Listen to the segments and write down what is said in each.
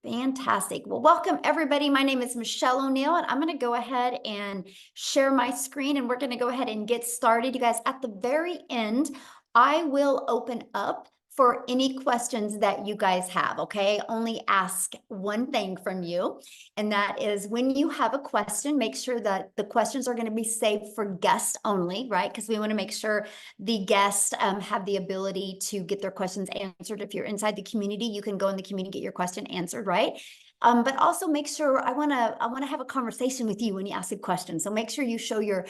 Fantastic. Well, welcome everybody. My name is Michelle O'Neill, and I'm going to go ahead and share my screen, and we're going to go ahead and get started. You guys, at the very end, I will open up for any questions that you guys have, okay? Only ask one thing from you, and that is when you have a question, make sure that the questions are going to be saved for guests only, right? Because we want to make sure the guests have the ability to get their questions answered. If you're inside the community, you can go in the community, get your question answered, right? But also make sure I want to have a conversation with you when you ask a question. So make sure you show your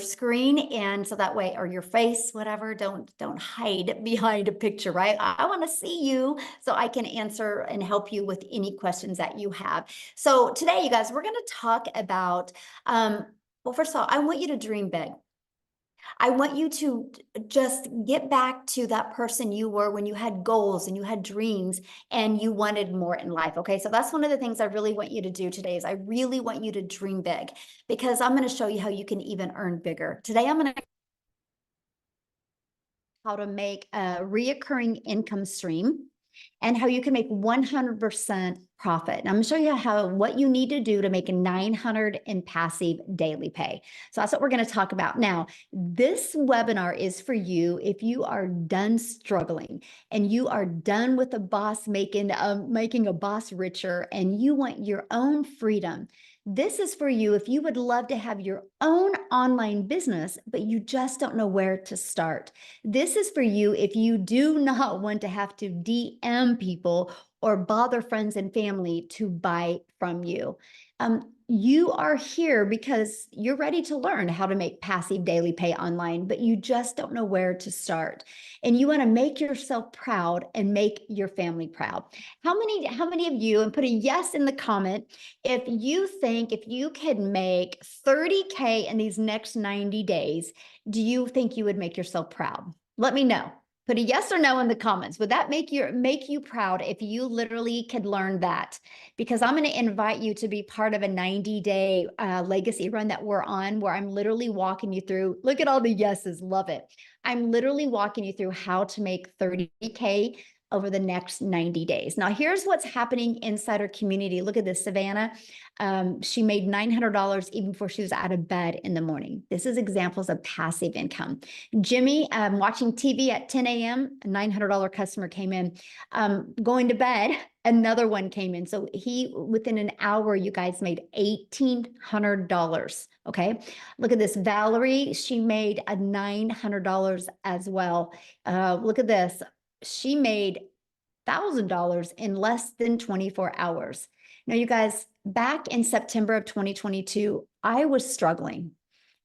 screen, and so that way, or your face, whatever. Don't hide behind a picture, right? I want to see you so I can answer and help you with any questions that you have. So today, you guys, we're going to talk about well, first of all, I want you to dream big. I want you to just get back to that person you were when you had goals and you had dreams and you wanted more in life. Okay. So that's one of the things I really want you to do today is I really want you to dream big, because I'm going to show you how you can even earn bigger. Today, I'm going to how to make a reoccurring income stream and how you can make 100% profit. And I'm going to show you what you need to do to make a 900 in passive daily pay. So that's what we're going to talk about. Now, this webinar is for you if you are done struggling and you are done with a boss making a boss richer and you want your own freedom. This is for you if you would love to have your own online business, but you just don't know where to start. This is for you if you do not want to have to DM people or bother friends and family to buy from you. You are here because you're ready to learn how to make passive daily pay online, but you just don't know where to start. And you want to make yourself proud and make your family proud. How many of you, and put a yes in the comment, if you think if you could make 30K in these next 90 days, do you think you would make yourself proud? Let me know. Put a yes or no in the comments. Would that make you proud if you literally could learn that? Because I'm going to invite you to be part of a 90-day legacy run that we're on, where I'm literally walking you through. Look at all the yeses. Love it. I'm literally walking you through how to make 30K over the next 90 days. Now, here's what's happening inside our community. Look at this, Savannah. She made $900 even before she was out of bed in the morning. This is examples of passive income. Jimmy, watching TV at 10 a.m., a $900 customer came in. Going to bed, another one came in. So within an hour, you guys made $1,800. Okay. Look at this. Valerie, she made a $900 as well. Look at this. She made $1,000 in less than 24 hours. Now, you guys, back in September of 2022, I was struggling.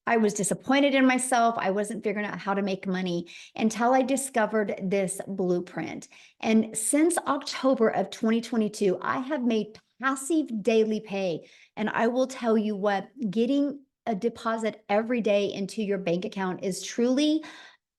I was disappointed in myself. I wasn't figuring out how to make money until I discovered this blueprint. And since October of 2022, I have made passive daily pay. And I will tell you what, getting a deposit every day into your bank account is truly,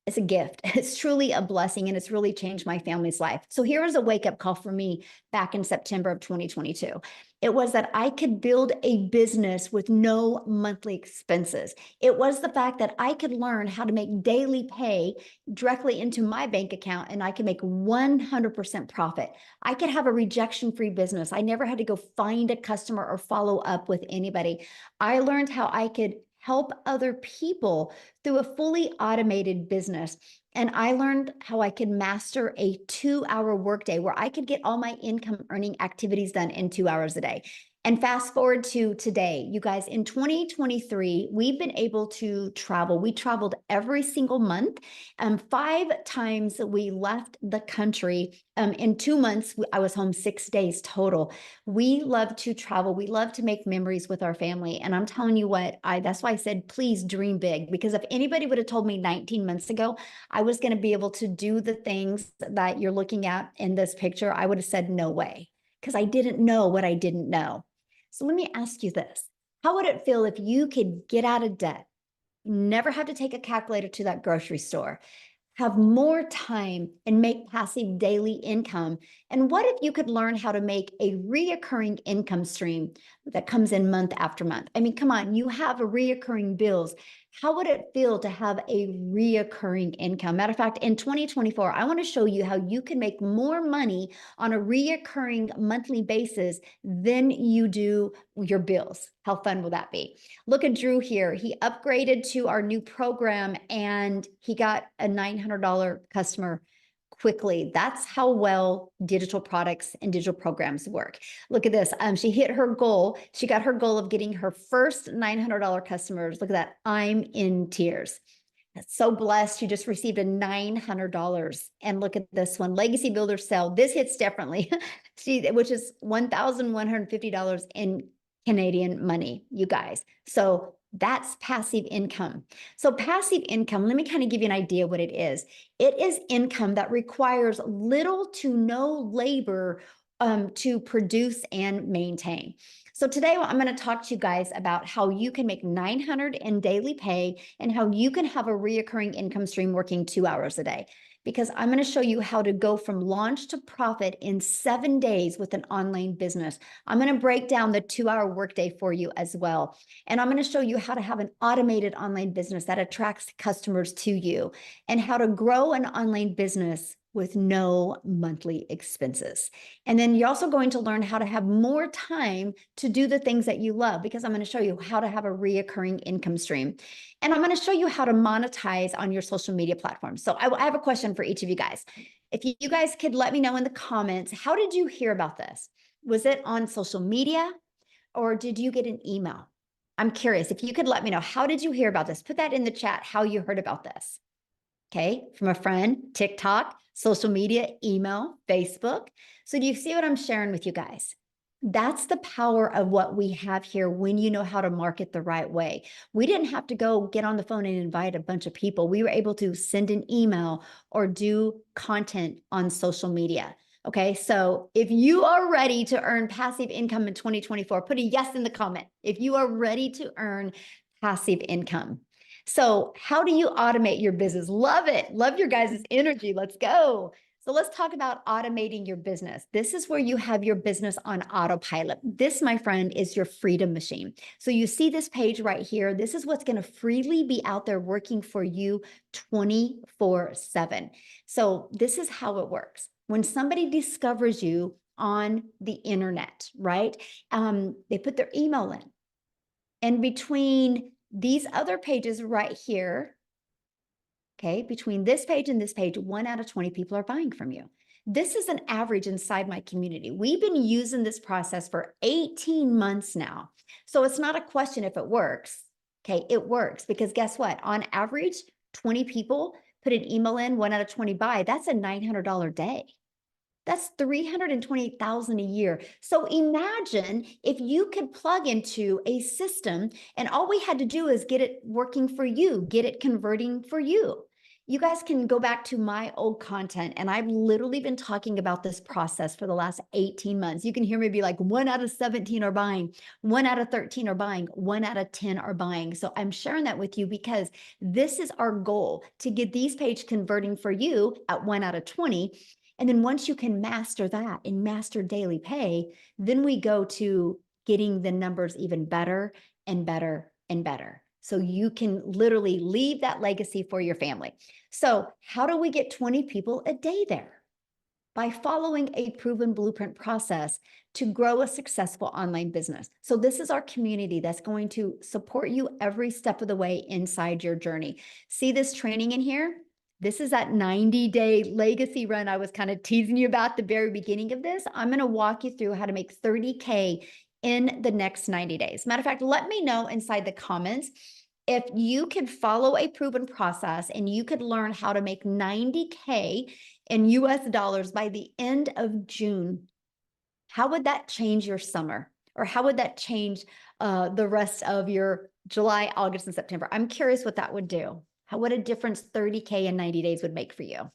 it's a gift. It's truly a blessing, and it's really changed my family's life. So here was a wake-up call for me back in September of 2022. It was that I could build a business with no monthly expenses. It was the fact that I could learn how to make daily pay directly into my bank account, and I could make 100% profit. I could have a rejection-free business. I never had to go find a customer or follow up with anybody. I learned how I could help other people through a fully automated business. And I learned how I could master a 2-hour workday where I could get all my income earning activities done in 2 hours a day. And fast forward to today, you guys, in 2023, we've been able to travel. We traveled every single month. 5 times we left the country. In 2 months, I was home 6 days total. We love to travel. We love to make memories with our family. And I'm telling you what, that's why I said, please dream big. Because if anybody would have told me 19 months ago, I was going to be able to do the things that you're looking at in this picture, I would have said, no way. Because I didn't know what I didn't know. So let me ask you this. How would it feel if you could get out of debt, never have to take a calculator to that grocery store, have more time and make passive daily income? And what if you could learn how to make a reoccurring income stream that comes in month after month. I mean, come on, you have a reoccurring bills. How would it feel to have a reoccurring income? Matter of fact, in 2024, I want to show you how you can make more money on a reoccurring monthly basis than you do your bills. How fun will that be? Look at Drew here. He upgraded to our new program and he got a $900 customer quickly. That's how well digital products and digital programs work. Look at this. She hit her goal. She got her goal of getting her first $900 customers. Look at that. I'm in tears. That's so blessed. She just received a $900. And look at this one, Legacy Builder Sale. This hits differently, which is $1,150 in Canadian money, you guys. So that's passive income. So passive income, let me kind of give you an idea what it is. It is income that requires little to no labor to produce and maintain. So today I'm going to talk to you guys about how you can make $900 in daily pay and how you can have a reoccurring income stream working 2 hours a day. Because I'm going to show you how to go from launch to profit in 7 days with an online business. I'm going to break down the 2-hour workday for you as well. And I'm going to show you how to have an automated online business that attracts customers to you and how to grow an online business with no monthly expenses. And then you're also going to learn how to have more time to do the things that you love, because I'm going to show you how to have a reoccurring income stream. And I'm going to show you how to monetize on your social media platforms. So I have a question for each of you guys. If you guys could let me know in the comments, how did you hear about this? Was it on social media or did you get an email? I'm curious. If you could let me know, how did you hear about this? Put that in the chat, how you heard about this. Okay, from a friend, TikTok, social media, email, Facebook. So do you see what I'm sharing with you guys? That's the power of what we have here when you know how to market the right way. We didn't have to go get on the phone and invite a bunch of people. We were able to send an email or do content on social media. Okay, so if you are ready to earn passive income in 2024, put a yes in the comment. If you are ready to earn passive income. So how do you automate your business? Love it. Love your guys' energy. Let's go. So let's talk about automating your business. This is where you have your business on autopilot. This, my friend, is your freedom machine. So you see this page right here. This is what's going to freely be out there working for you 24/7. So this is how it works. When somebody discovers you on the internet, right? They put their email in. And between these other pages right here, okay, between this page and this page, 1 out of 20 people are buying from you. This is an average inside my community. We've been using this process for 18 months now. So it's not a question if it works. Okay, it works because guess what? On average, 20 people put an email in, 1 out of 20 buy. That's a $900 day. That's $328,000 a year. So imagine if you could plug into a system and all we had to do is get it working for you, get it converting for you. You guys can go back to my old content, and I've literally been talking about this process for the last 18 months. You can hear me be like, 1 out of 17 are buying, 1 out of 13 are buying, 1 out of 10 are buying. So I'm sharing that with you because this is our goal, to get these page converting for you at 1 out of 20. And then once you can master that and master daily pay, then we go to getting the numbers even better and better and better. So you can literally leave that legacy for your family. So how do we get 20 people a day there? By following a proven blueprint process to grow a successful online business. So this is our community that's going to support you every step of the way inside your journey. See this training in here? This is that 90-day legacy run I was kind of teasing you about at the very beginning of this. I'm going to walk you through how to make 30K in the next 90 days. Matter of fact, let me know inside the comments if you could follow a proven process and you could learn how to make 90K in US dollars by the end of June. How would that change your summer? Or how would that change the rest of your July, August, and September? I'm curious what that would do. What a difference 30K in 90 days would make for you.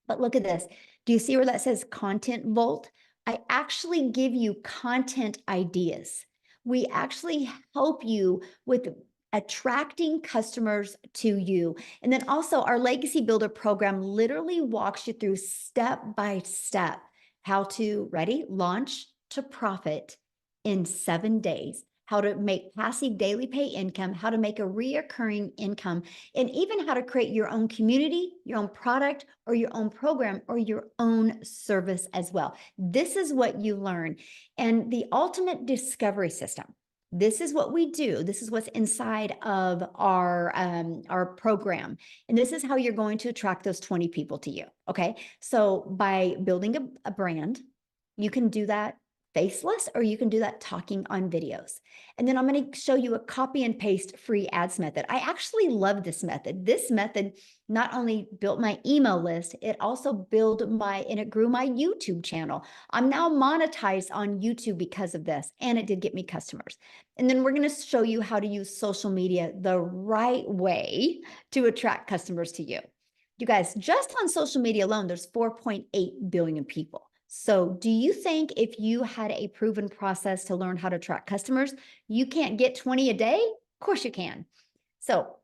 But look at this. Do you see where that says Content Vault? I actually give you content ideas. We actually help you with attracting customers to you. And then also our Legacy Builder program literally walks you through step by step how to, ready, launch to profit in 7 days, how to make passive daily pay income, how to make a reoccurring income, and even how to create your own community, your own product, or your own program, or your own service as well. This is what you learn. And the ultimate discovery system. This is what we do. This is what's inside of our program. And this is how you're going to attract those 20 people to you. Okay. So by building a brand, you can do that faceless, or you can do that talking on videos. And then I'm going to show you a copy and paste free ads method. I actually love this method. This method not only built my email list, it also and it grew my YouTube channel. I'm now monetized on YouTube because of this, and it did get me customers. And then we're going to show you how to use social media the right way to attract customers to you. You guys, just on social media alone, there's 4.8 billion people. So do you think if you had a proven process to learn how to attract customers, you can't get 20 a day? Of course you can. So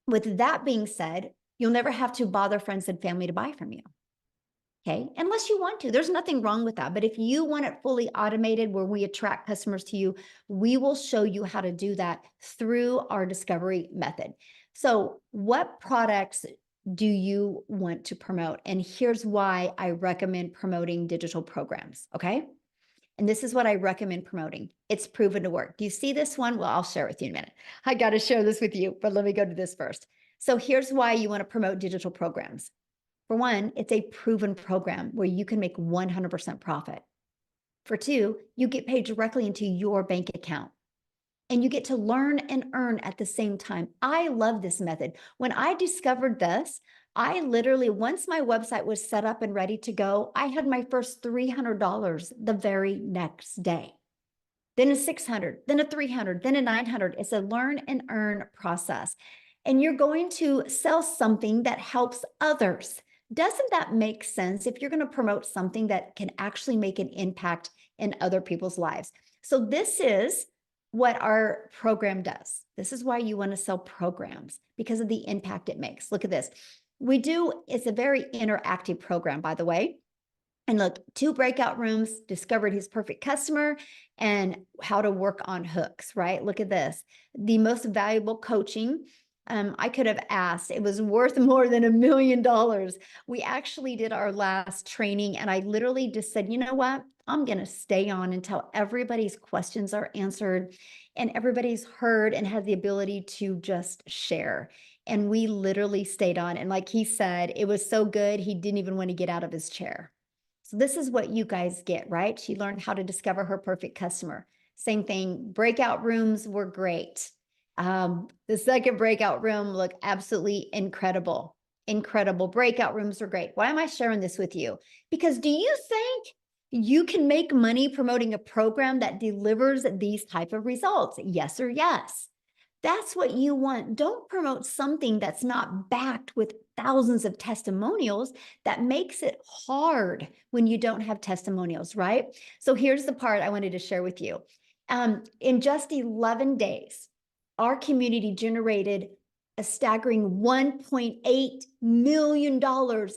with that being said, you'll never have to bother friends and family to buy from you. Okay, unless you want to. There's nothing wrong with that. But if you want it fully automated where we attract customers to you, we will show you how to do that through our discovery method. So what products do you want to promote? And here's why I recommend promoting digital programs, okay? And this is what I recommend promoting. It's proven to work. Do you see this one? Well, I'll share it with you in a minute. I got to share this with you, but let me go to this first. So here's why you want to promote digital programs. For one, it's a proven program where you can make 100% profit. For two, you get paid directly into your bank account. And you get to learn and earn at the same time. I love this method. When I discovered this, I literally, once my website was set up and ready to go, I had my first $300 the very next day. Then a 600, then a 300, then a 900. It's a learn and earn process. And you're going to sell something that helps others. Doesn't that make sense if you're going to promote something that can actually make an impact in other people's lives? So this is what our program does. This is why you want to sell programs, because of the impact it makes. Look at this. It's a very interactive program, by the way. And look, 2 breakout rooms, discovered his perfect customer, and how to work on hooks, right? Look at this. The most valuable coaching. I could have asked, it was worth more than $1 million. We actually did our last training, and I literally just said, you know what? I'm going to stay on until everybody's questions are answered and everybody's heard and has the ability to just share. And we literally stayed on. And like he said, it was so good, he didn't even want to get out of his chair. So this is what you guys get, right? She learned how to discover her perfect customer. Same thing, breakout rooms were great. The second breakout room looked absolutely incredible. Incredible. Breakout rooms were great. Why am I sharing this with you? Because do you think you can make money promoting a program that delivers these type of results? Yes or yes. That's what you want. Don't promote something that's not backed with thousands of testimonials. That makes it hard when you don't have testimonials, right? So here's the part I wanted to share with you. In just 11 days, our community generated a staggering $1.8 million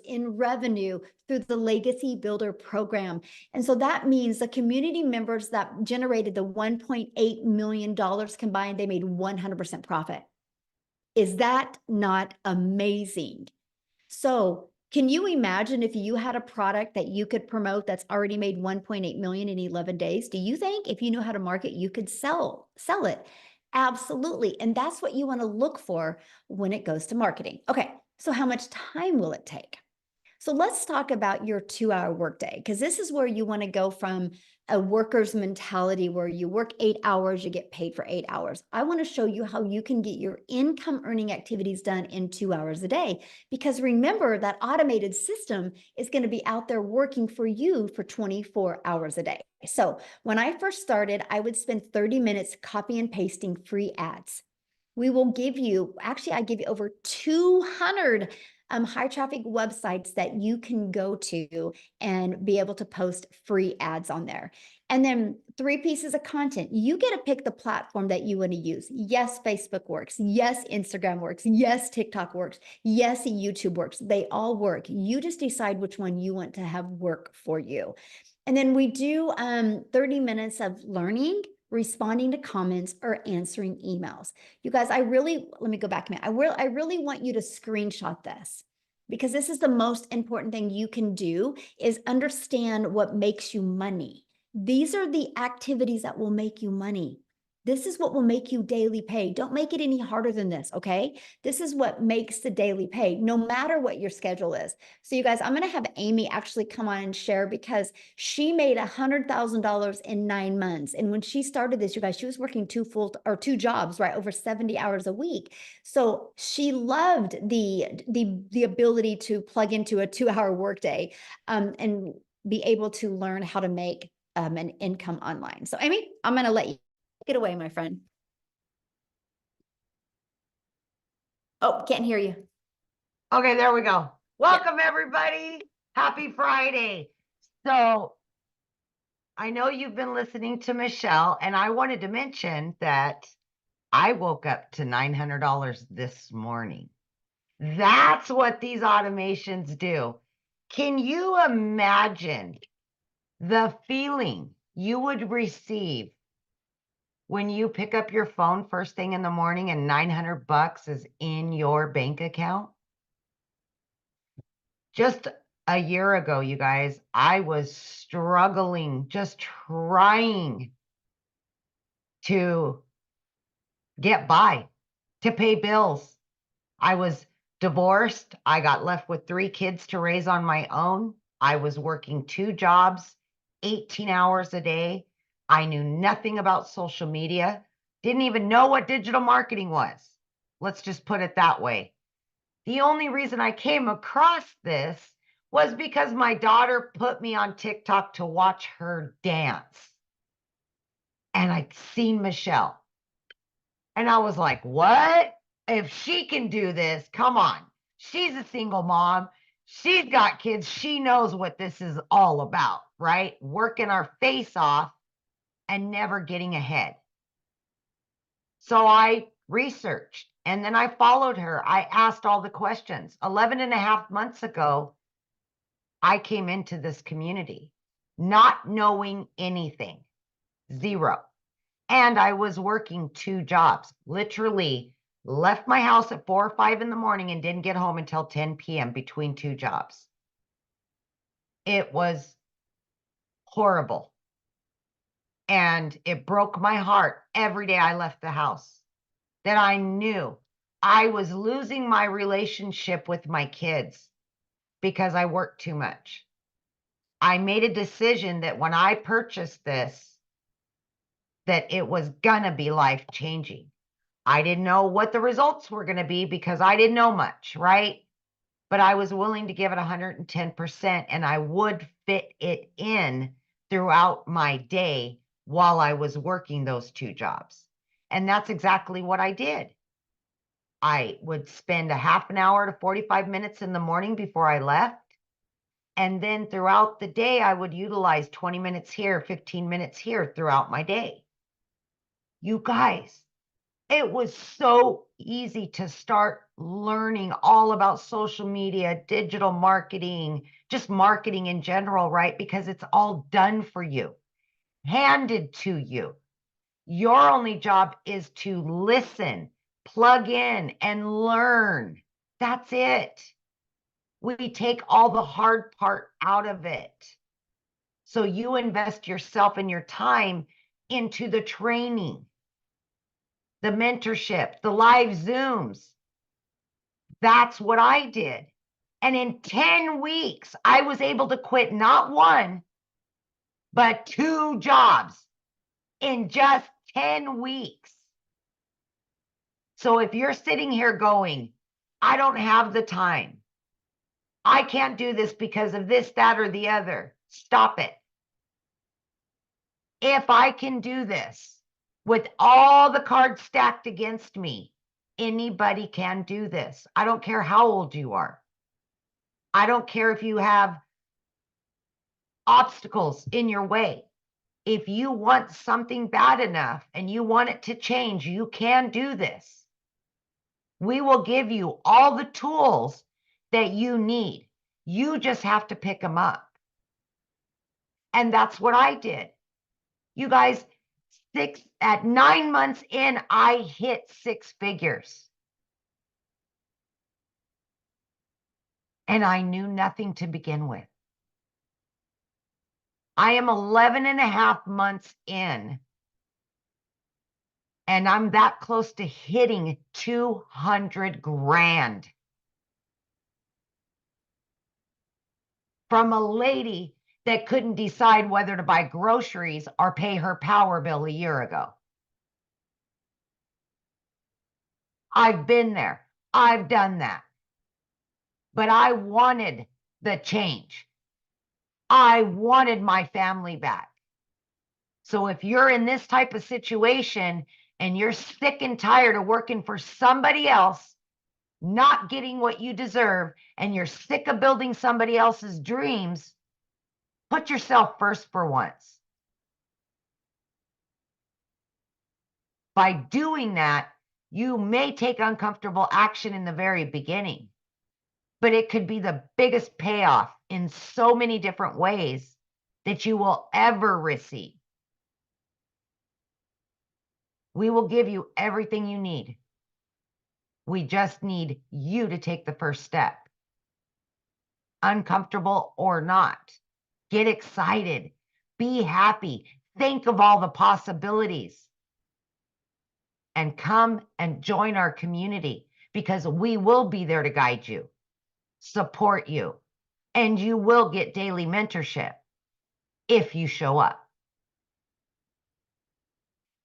in revenue through the Legacy Builder program. And so that means the community members that generated the $1.8 million combined, they made 100% profit. Is that not amazing? So can you imagine if you had a product that you could promote that's already made 1.8 million in 11 days? Do you think if you knew how to market, you could sell it? Absolutely. And that's what you want to look for when it goes to marketing. Okay, so how much time will it take? So let's talk about your 2-hour workday, because this is where you want to go from a worker's mentality where you work 8 hours, you get paid for 8 hours. I want to show you how you can get your income earning activities done in 2 hours a day. Because remember, that automated system is going to be out there working for you for 24 hours a day. So when I first started, I would spend 30 minutes copy and pasting free ads. We will give you, actually, I give you over 200 high traffic websites that you can go to and be able to post free ads on there. And then 3 pieces of content. You get to pick the platform that you want to use. Yes, Facebook works. Yes, Instagram works. Yes, TikTok works. Yes, YouTube works. They all work. You just decide which one you want to have work for you. And then we do 30 minutes of learning, responding to comments, or answering emails. You guys, let me go back a minute. I really want you to screenshot this, because this is the most important thing you can do, is understand what makes you money. These are the activities that will make you money. This is what will make you daily pay. Don't make it any harder than this, okay? This is what makes the daily pay, no matter what your schedule is. So you guys, I'm gonna have Amy actually come on and share, because she made $100,000 in 9 months. And when she started this, you guys, she was working two jobs, right? Over 70 hours a week. So she loved the ability to plug into a 2-hour workday and be able to learn how to make an income online. So Amy, I'm gonna let you get away, my friend. Oh, can't hear you. Okay, there we go. Welcome, everybody. Happy Friday. So I know you've been listening to Michelle, and I wanted to mention that I woke up to $900 this morning. That's what these automations do. Can you imagine the feeling you would receive when you pick up your phone first thing in the morning and $900 is in your bank account? Just a year ago, you guys, I was struggling, just trying to get by, to pay bills. I was divorced. I got left with 3 kids to raise on my own. I was working 2 jobs, 18 hours a day. I knew nothing about social media, didn't even know what digital marketing was. Let's just put it that way. The only reason I came across this was because my daughter put me on TikTok to watch her dance. And I'd seen Michelle. And I was like, what? If she can do this, come on. She's a single mom. She's got kids. She knows what this is all about, right? Working our face off and never getting ahead. So I researched and then I followed her. I asked all the questions. 11 and a half months ago, I came into this community not knowing anything, 0. And I was working 2 jobs, literally left my house at 4 or 5 in the morning and didn't get home until 10 p.m. between 2 jobs. It was horrible. And it broke my heart every day I left the house, that I knew I was losing my relationship with my kids because I worked too much. I made a decision that when I purchased this, that it was gonna be life-changing. I didn't know what the results were gonna be because I didn't know much, right? But I was willing to give it 110%, and I would fit it in throughout my day while I was working those 2 jobs. And that's exactly what I did. I would spend a half an hour to 45 minutes in the morning before I left. And then throughout the day, I would utilize 20 minutes here, 15 minutes here throughout my day. You guys, it was so easy to start learning all about social media, digital marketing, just marketing in general, right? Because it's all done for you, handed to you. Your only job is to listen, plug in, and learn. That's it. We take all the hard part out of it. So you invest yourself and your time into the training, the mentorship, the live Zooms. That's what I did. And in 10 weeks, I was able to quit not 1, but 2 jobs in just 10 weeks. So if you're sitting here going, I don't have the time, I can't do this because of this, that, or the other, stop it. If I can do this with all the cards stacked against me, anybody can do this. I don't care how old you are. I don't care if you have obstacles in your way. If you want something bad enough and you want it to change, you can do this. We will give you all the tools that you need. You just have to pick them up. And that's what I did. You guys, at 9 months in, I hit 6 figures. And I knew nothing to begin with. I am 11 and a half months in, and I'm that close to hitting 200 grand from a lady that couldn't decide whether to buy groceries or pay her power bill a year ago. I've been there. I've done that. But I wanted the change. I wanted my family back. So if you're in this type of situation and you're sick and tired of working for somebody else, not getting what you deserve, and you're sick of building somebody else's dreams, put yourself first for once. By doing that, you may take uncomfortable action in the very beginning, but it could be the biggest payoff in so many different ways that you will ever receive. We will give you everything you need. We just need you to take the first step. Uncomfortable or not, get excited, be happy, think of all the possibilities, and come and join our community, because we will be there to guide you, support you, and you will get daily mentorship if you show up.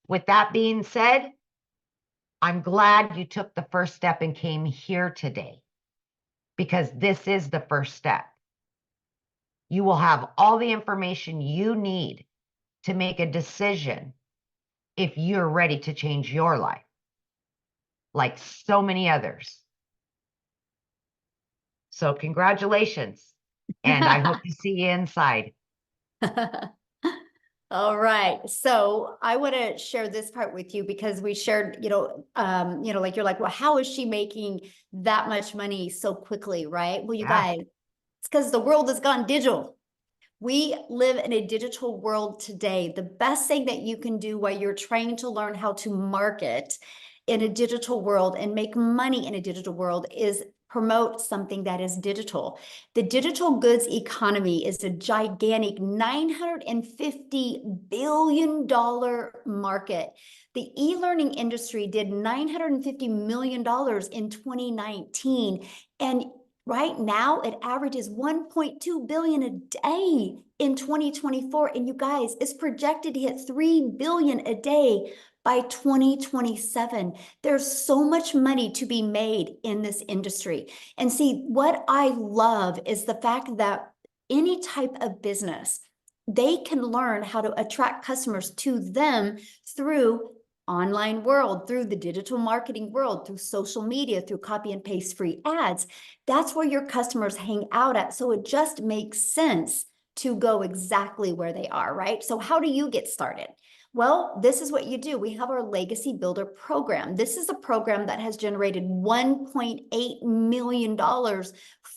With that being said, I'm glad you took the first step and came here today, because this is the first step. You will have all the information you need to make a decision if you're ready to change your life, like so many others. So congratulations, and I hope to see you inside. All right. So I want to share this part with you because we shared, like you're like, well, how is she making that much money so quickly, right? Well, you guys, it's because the world has gone digital. We live in a digital world today. The best thing that you can do while you're trying to learn how to market in a digital world and make money in a digital world is promote something that is digital. The digital goods economy is a gigantic $950 billion market. The e-learning industry did $950 million in 2019. And right now, it averages 1.2 billion a day in 2024. And you guys, it's projected to hit 3 billion a day by 2027. There's so much money to be made in this industry. And see, what I love is the fact that any type of business, they can learn how to attract customers to them through online world, through the digital marketing world, through social media, through copy and paste free ads. That's where your customers hang out at. So it just makes sense to go exactly where they are, right? So how do you get started? Well, this is what you do. We have our Legacy Builder program. This is a program that has generated $1.8 million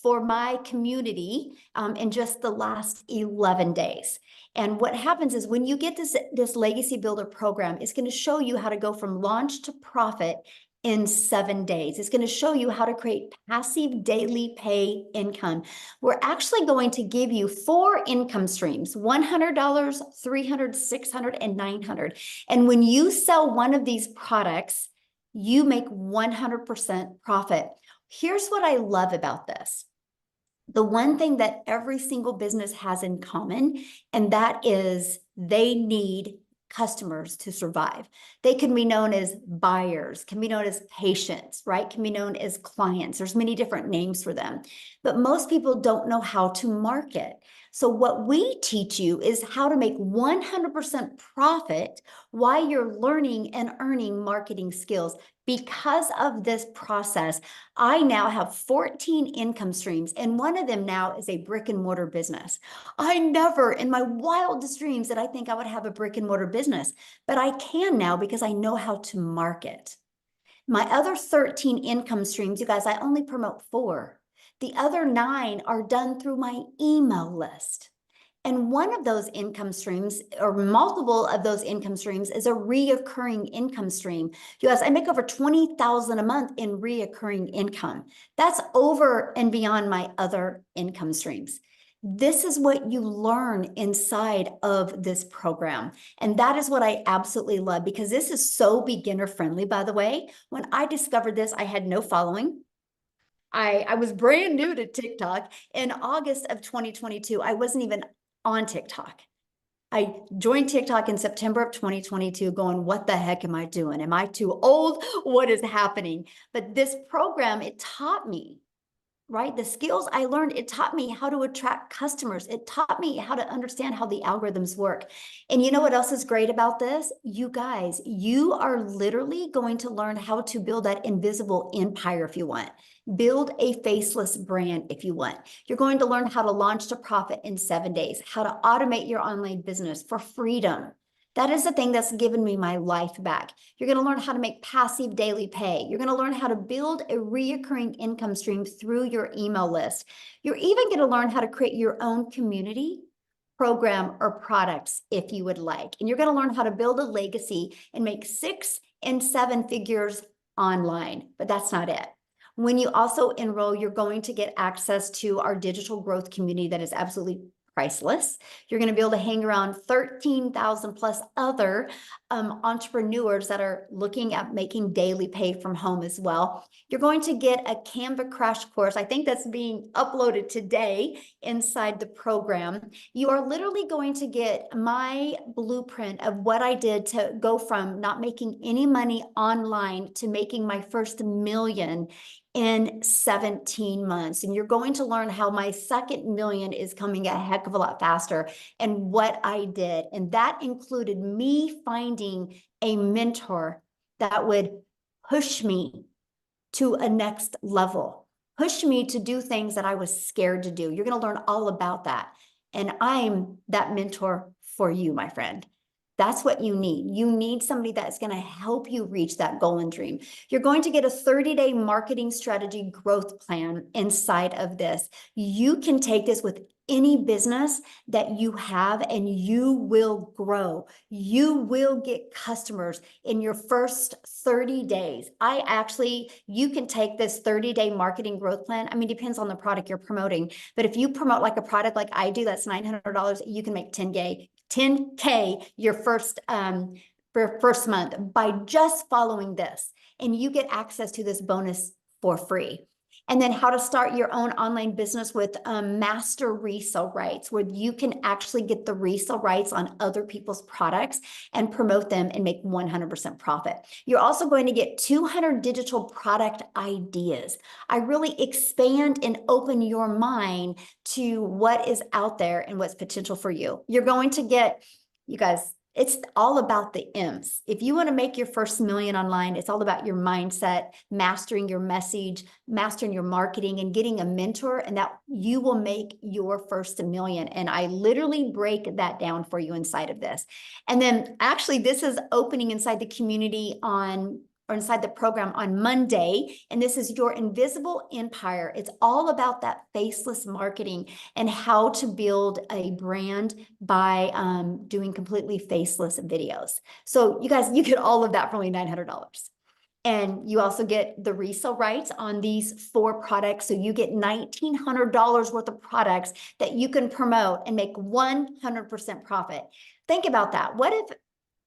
for my community in just the last 11 days. And what happens is when you get this Legacy Builder program, it's going to show you how to go from launch to profit in 7 days. It's going to show you how to create passive daily pay income. We're actually going to give you 4 income streams, $100, $300, $600, and $900. And when you sell one of these products, you make 100% profit. Here's what I love about this. The one thing that every single business has in common, and that is they need customers to survive. They can be known as buyers, can be known as patients, right? Can be known as clients. There's many different names for them, but most people don't know how to market. So what we teach you is how to make 100% profit while you're learning and earning marketing skills. Because of this process, I now have 14 income streams, and one of them now is a brick and mortar business. I never in my wildest dreams did I think I would have a brick and mortar business, but I can now because I know how to market. My other 13 income streams, you guys, I only promote 4. The other 9 are done through my email list. And one of those income streams, or multiple of those income streams, is a reoccurring income stream. You guys, I make over $20,000 a month in reoccurring income. That's over and beyond my other income streams. This is what you learn inside of this program. And that is what I absolutely love, because this is so beginner friendly, by the way. When I discovered this, I had no following. I was brand new to TikTok. In August of 2022, I wasn't even on TikTok. I joined TikTok in September of 2022 going, what the heck am I doing? Am I too old? What is happening? But this program, it taught me, right? The skills I learned, it taught me how to attract customers. It taught me how to understand how the algorithms work. And you know what else is great about this? You guys, you are literally going to learn how to build that invisible empire if you want. Build a faceless brand if you want. You're going to learn how to launch to profit in 7 days, how to automate your online business for freedom. That is the thing that's given me my life back. You're going to learn how to make passive daily pay. You're going to learn how to build a reoccurring income stream through your email list. You're even going to learn how to create your own community, program, or products if you would like. And you're going to learn how to build a legacy and make 6 and 7 figures online. But that's not it. When you also enroll, you're going to get access to our digital growth community that is absolutely priceless. You're going to be able to hang around 13,000 plus other entrepreneurs that are looking at making daily pay from home as well. You're going to get a Canva crash course. I think that's being uploaded today inside the program. You are literally going to get my blueprint of what I did to go from not making any money online to making my first million in 17 months. And you're going to learn how my second million is coming a heck of a lot faster and what I did. And that included me finding a mentor that would push me to a next level, push me to do things that I was scared to do. You're going to learn all about that. And I'm that mentor for you, my friend. That's what you need. You need somebody that's going to help you reach that goal and dream. You're going to get a 30-day marketing strategy growth plan inside of this. You can take this with any business that you have and you will grow. You will get customers in your first 30 days. You can take this 30-day marketing growth plan. I mean, depends on the product you're promoting. But if you promote like a product like I do, that's $900, you can make 10K your first month by just following this. And you get access to this bonus for free. And then how to start your own online business with master resale rights, where you can actually get the resale rights on other people's products and promote them and make 100% profit. You're also going to get 200 digital product ideas. I really expand and open your mind to what is out there and what's potential for you. You're going to get, you guys, it's all about the M's. If you want to make your first million online, it's all about your mindset, mastering your message, mastering your marketing, and getting a mentor, and that you will make your first million. And I literally break that down for you inside of this. And then actually this is opening inside the community inside the program on Monday. And this is your invisible empire. It's all about that faceless marketing and how to build a brand by doing completely faceless videos. So you guys, you get all of that for only $900. And you also get the resale rights on these 4 products. So you get $1,900 worth of products that you can promote and make 100% profit. Think about that. What if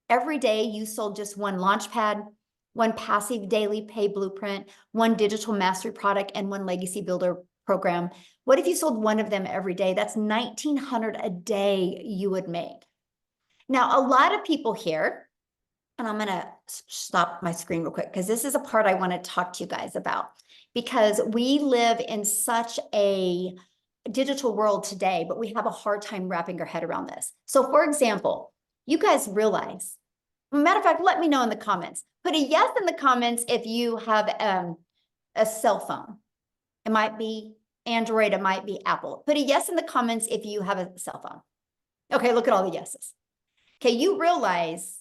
every day you sold just one Launchpad, one passive daily pay blueprint, one digital mastery product, and one legacy builder program? What if you sold one of them every day? That's $1,900 a day you would make. Now, a lot of people here, and I'm going to stop my screen real quick because this is a part I want to talk to you guys about, because we live in such a digital world today, but we have a hard time wrapping our head around this. So for example, you guys realize, matter of fact, let me know in the comments. Put a yes in the comments if you have a cell phone. It might be Android, it might be Apple. Put a yes in the comments if you have a cell phone. Okay, look at all the yeses. Okay, you realize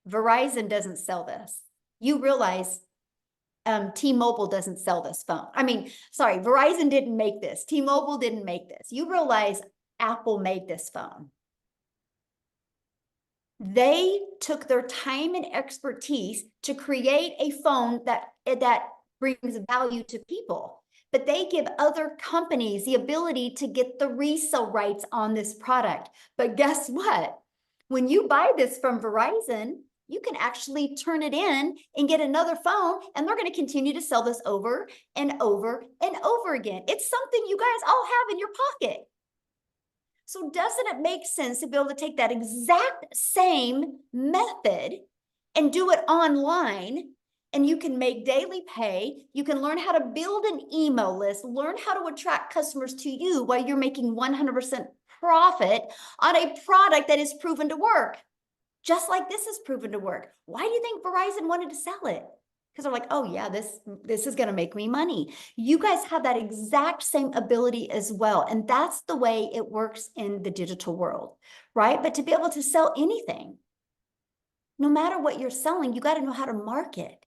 Verizon doesn't sell this. You realize T-Mobile doesn't sell this phone. I mean, sorry, Verizon didn't make this. T-Mobile didn't make this. You realize Apple made this phone. They took their time and expertise to create a phone that brings value to people, but they give other companies the ability to get the resale rights on this product. But guess what? When you buy this from Verizon, you can actually turn it in and get another phone, and they're going to continue to sell this over and over and over again. It's something you guys all have in your pocket. So doesn't it make sense to be able to take that exact same method and do it online? And you can make daily pay. You can learn how to build an email list, learn how to attract customers to you while you're making 100% profit on a product that is proven to work. Just like this is proven to work. Why do you think Verizon wanted to sell it? Because they're like, oh yeah, this is going to make me money. You guys have that exact same ability as well. And that's the way it works in the digital world, right? But to be able to sell anything, no matter what you're selling, you got to know how to market.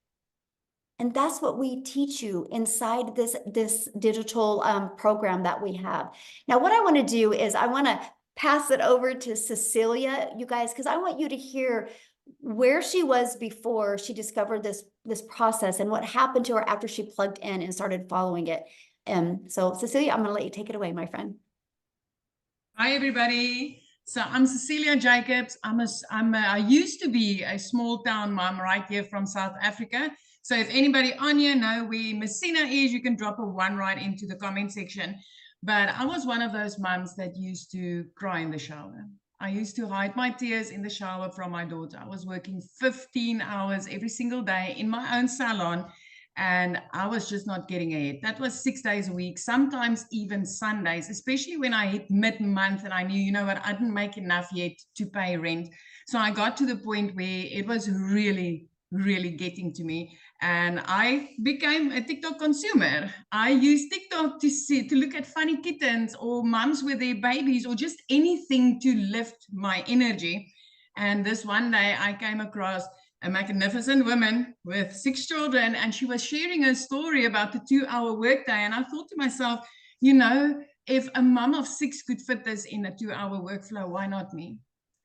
And that's what we teach you inside this digital program that we have. Now, what I want to do is I want to pass it over to Cecilia, you guys, because I want you to hear where she was before she discovered this process and what happened to her after she plugged in and started following it. So Cecilia, I'm going to let you take it away, my friend. Hi, everybody. So I'm Cecilia Jacobs. I used to be a small town mom right here from South Africa. So if anybody on here know where Messina is, you can drop a 1 right into the comment section. But I was one of those moms that used to cry in the shower. I used to hide my tears in the shower from my daughter. I was working 15 hours every single day in my own salon, and I was just not getting ahead. That was 6 days a week, sometimes even Sundays, especially when I hit mid-month and I knew, you know what, I didn't make enough yet to pay rent. So I got to the point where it was really, really getting to me. And I became a TikTok consumer. I used TikTok to look at funny kittens or moms with their babies or just anything to lift my energy. And this one day I came across a magnificent woman with 6 children, and she was sharing her story about the 2-hour workday. And I thought to myself, you know, if a mom of 6 could fit this in a 2-hour workflow, why not me?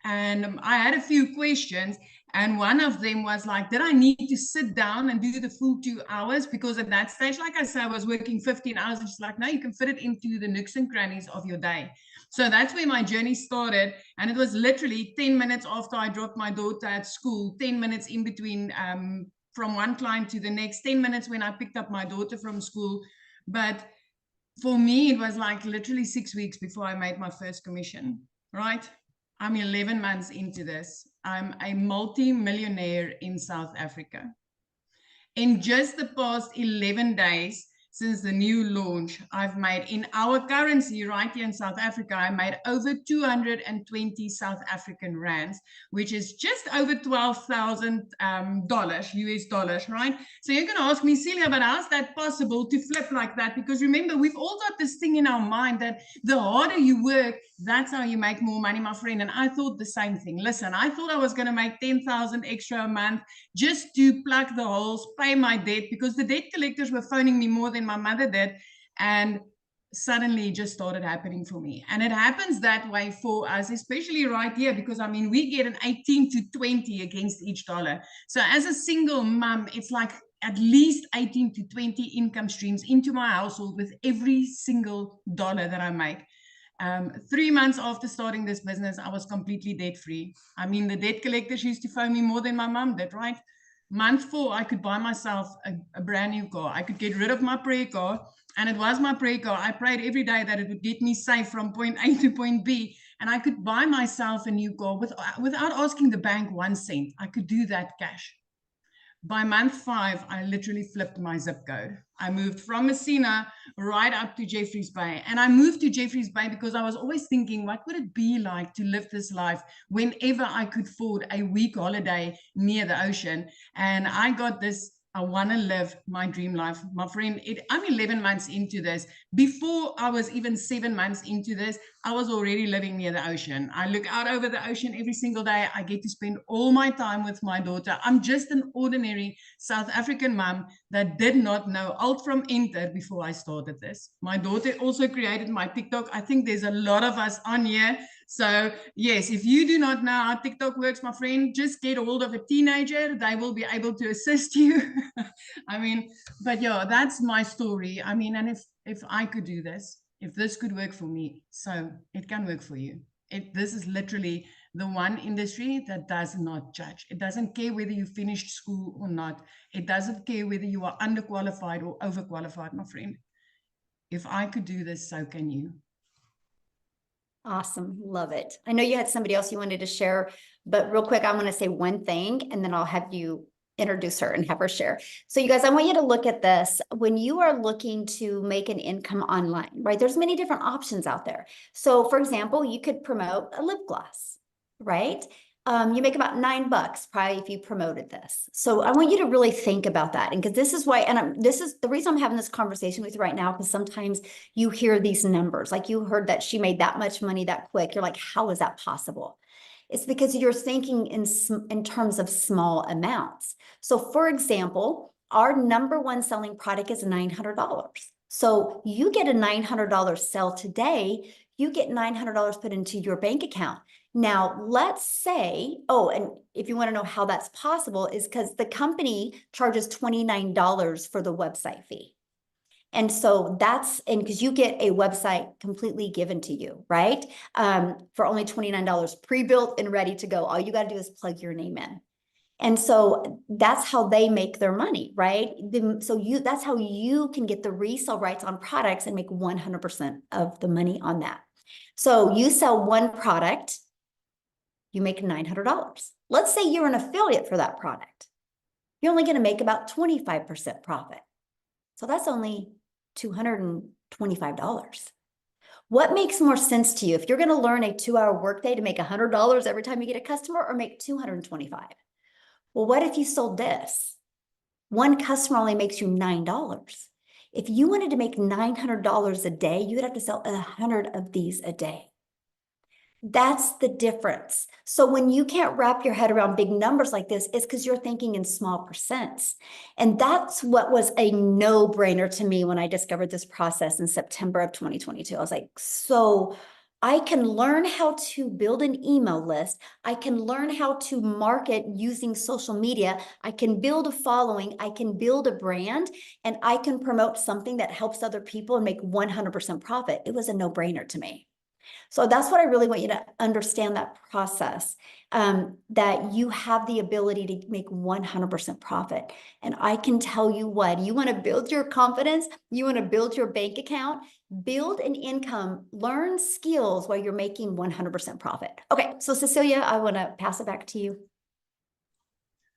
And I had a few questions, and one of them was like, did I need to sit down and do the full 2 hours? Because at that stage, like I said, I was working 15 hours. And she's like, no, you can fit it into the nooks and crannies of your day. So that's where my journey started. And it was literally 10 minutes after I dropped my daughter at school, 10 minutes in between from one client to the next, 10 minutes when I picked up my daughter from school. But for me, it was like literally 6 weeks before I made my first commission, right? I'm 11 months into this. I'm a multi-millionaire in South Africa. In just the past 11 days, since the new launch, I've made, in our currency right here in South Africa, I made over 220 South African rands, which is just over $12,000 US dollars, right? So you're going to ask me, Celia, but how's that possible to flip like that? Because remember, we've all got this thing in our mind that the harder you work, that's how you make more money, my friend. And I thought the same thing. Listen, I thought I was going to make 10,000 extra a month just to plug the holes, pay my debt, because the debt collectors were phoning me more than my mother did. And suddenly it just started happening for me. And it happens that way for us, especially right here, because I mean, we get an 18 to 20 against each dollar. So as a single mom, it's like at least 18 to 20 income streams into my household with every single dollar that I make. 3 months after starting this business, I was completely debt free. I mean, the debt collectors used to phone me more than my mom did, right? Month 4, I could buy myself a brand new car. I could get rid of my prayer car, and it was my prayer car. I prayed every day that it would get me safe from point A to point B, and I could buy myself a new car without asking the bank 1 cent. I could do that cash. By month 5, I literally flipped my zip code. I moved from Messina right up to Jeffreys Bay. And I moved to Jeffreys Bay because I was always thinking, what would it be like to live this life whenever I could afford a week holiday near the ocean? And I got this, I want to live my dream life. My friend, I'm 11 months into this. Before I was even 7 months into this, I was already living near the ocean. I look out over the ocean every single day. I get to spend all my time with my daughter. I'm just an ordinary South African mom that did not know Alt from Enter before I started this. My daughter also created my TikTok. I think there's a lot of us on here. So yes, if you do not know how TikTok works, my friend, just get a hold of a teenager. They will be able to assist you. I mean, but yeah, that's my story. I mean, and if I could do this, if this could work for me, so it can work for you. This is literally the one industry that does not judge. It doesn't care whether you finished school or not. It doesn't care whether you are underqualified or overqualified, my friend. If I could do this, so can you. Awesome. Love it. I know you had somebody else you wanted to share, but real quick, I want to say one thing, and then I'll have you introduce her and have her share. So you guys, I want you to look at this. When you are looking to make an income online, right? There's many different options out there. So for example, you could promote a lip gloss, right? You make about $9 probably if you promoted this. So I want you to really think about that. And because this is why, and this is the reason I'm having this conversation with you right now, because sometimes you hear these numbers, like you heard that she made that much money that quick. You're like, how is that possible? It's because you're thinking in terms of small amounts. So for example, our number one selling product is $900. So you get a $900 sell today, you get $900 put into your bank account. Now, let's say, oh, and if you want to know how that's possible, is because the company charges $29 for the website fee. And so that's, and because you get a website completely given to you, right? For only $29, pre-built and ready to go. All you got to do is plug your name in. And so that's how they make their money, right? That's how you can get the resale rights on products and make 100% of the money on that. So you sell one product, you make $900. Let's say you're an affiliate for that product. You're only going to make about 25% profit. So that's only $225. What makes more sense to you? If you're going to learn a 2-hour workday to make $100 every time you get a customer, or make $225? Well, what if you sold this? One customer only makes you $9. If you wanted to make $900 a day, you would have to sell 100 of these a day. That's the difference. So when you can't wrap your head around big numbers like this, it's because you're thinking in small percents. And that's what was a no-brainer to me when I discovered this process in September of 2022. I was like, so I can learn how to build an email list. I can learn how to market using social media. I can build a following. I can build a brand, and I can promote something that helps other people and make 100% profit. It was a no-brainer to me. So that's what I really want you to understand, that process, that you have the ability to make 100% profit. And I can tell you what, you want to build your confidence, you want to build your bank account, build an income, learn skills while you're making 100% profit. Okay, so Cecilia, I want to pass it back to you.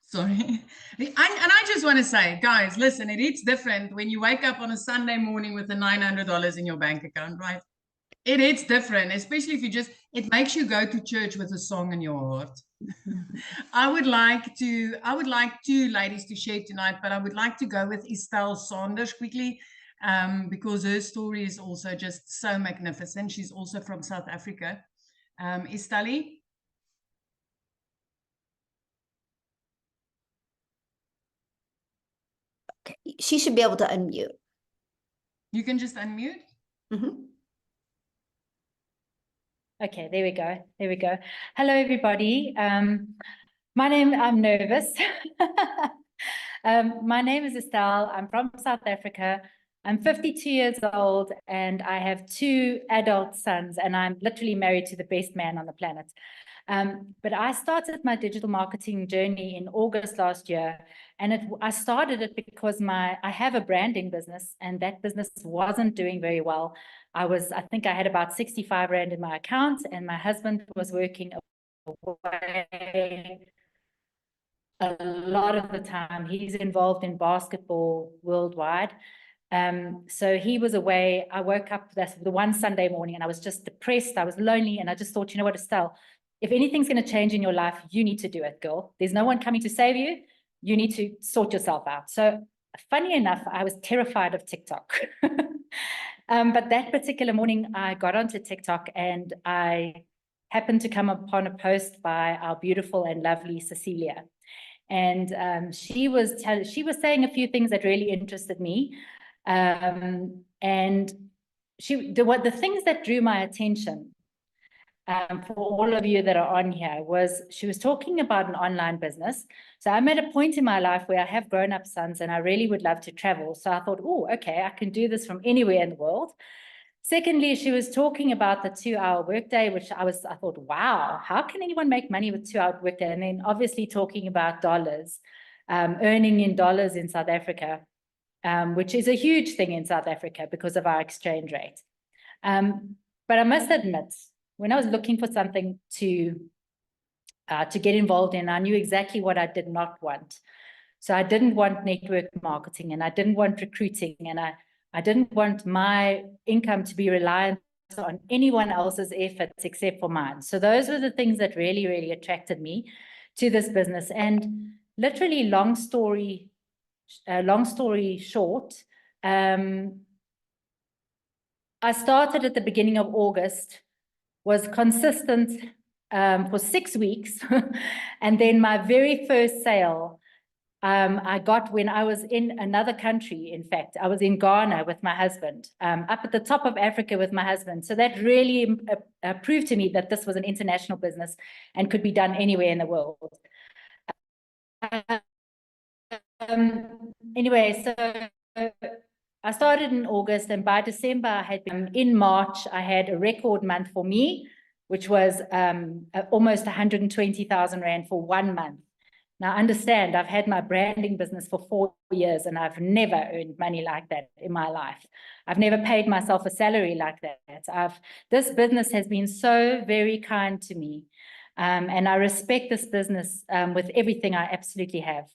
Sorry. And I just want to say, guys, listen, it's different when you wake up on a Sunday morning with the $900 in your bank account, right? It's different, especially if it makes you go to church with a song in your heart. I would like two ladies to share tonight, but I would like to go with Estelle Saunders quickly, because her story is also just so magnificent. She's also from South Africa. Estelle? Okay. She should be able to unmute. You can just unmute. Mm-hmm. Okay, there we go. There we go. Hello, everybody. I'm nervous. My name is Estelle. I'm from South Africa. I'm 52 years old and I have 2 adult sons, and I'm literally married to the best man on the planet. But I started my digital marketing journey in August last year, and I started it because I have a branding business, and that business wasn't doing very well. I think I had about 65 Rand in my account, and my husband was working away. a lot of the time. He's involved in basketball worldwide. So he was away. I woke up the one Sunday morning and I was just depressed. I was lonely. And I just thought, you know what, Estelle, if anything's going to change in your life, you need to do it, girl. There's no one coming to save you. You need to sort yourself out. So funny enough, I was terrified of TikTok. But that particular morning, I got onto TikTok and I happened to come upon a post by our beautiful and lovely Cecilia. And she was saying a few things that really interested me. And the things that drew my attention, for all of you that are on here, was she was talking about an online business. So I'm at a point in my life where I have grown-up sons and I really would love to travel. So I thought, oh, okay, I can do this from anywhere in the world. Secondly, she was talking about the 2-hour workday, which I thought, wow, how can anyone make money with 2-hour workday? And then obviously talking about dollars, earning in dollars in South Africa, which is a huge thing in South Africa because of our exchange rate. But I must admit, when I was looking for something to get involved in, I knew exactly what I did not want. So I didn't want network marketing, and I didn't want recruiting, and I didn't want my income to be reliant on anyone else's efforts except for mine. So those were the things that really, really attracted me to this business. And literally, long story short, I started at the beginning of August, was consistent for 6 weeks. And then my very first sale, I got when I was in another country. In fact, I was in Ghana with my husband, up at the top of Africa with my husband. So that really proved to me that this was an international business and could be done anywhere in the world. Anyway, so I started in August, and by December, I had been in March, I had a record month for me, which was almost 120,000 Rand for 1 month. Now, understand, I've had my branding business for 4 years, and I've never earned money like that in my life. I've never paid myself a salary like that. This business has been so very kind to me, and I respect this business with everything I absolutely have.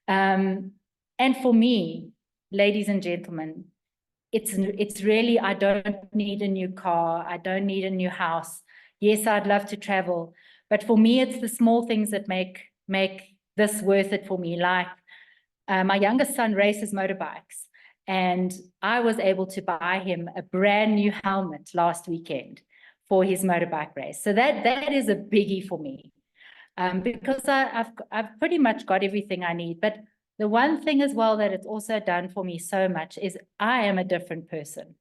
And for me, ladies and gentlemen, it's really, I don't need a new car. I don't need a new house. Yes, I'd love to travel, but for me, it's the small things that make this worth it for me. Like my youngest son races motorbikes, and I was able to buy him a brand new helmet last weekend for his motorbike race. So that is a biggie for me, because I've pretty much got everything I need. But the one thing as well that it's also done for me so much is I am a different person.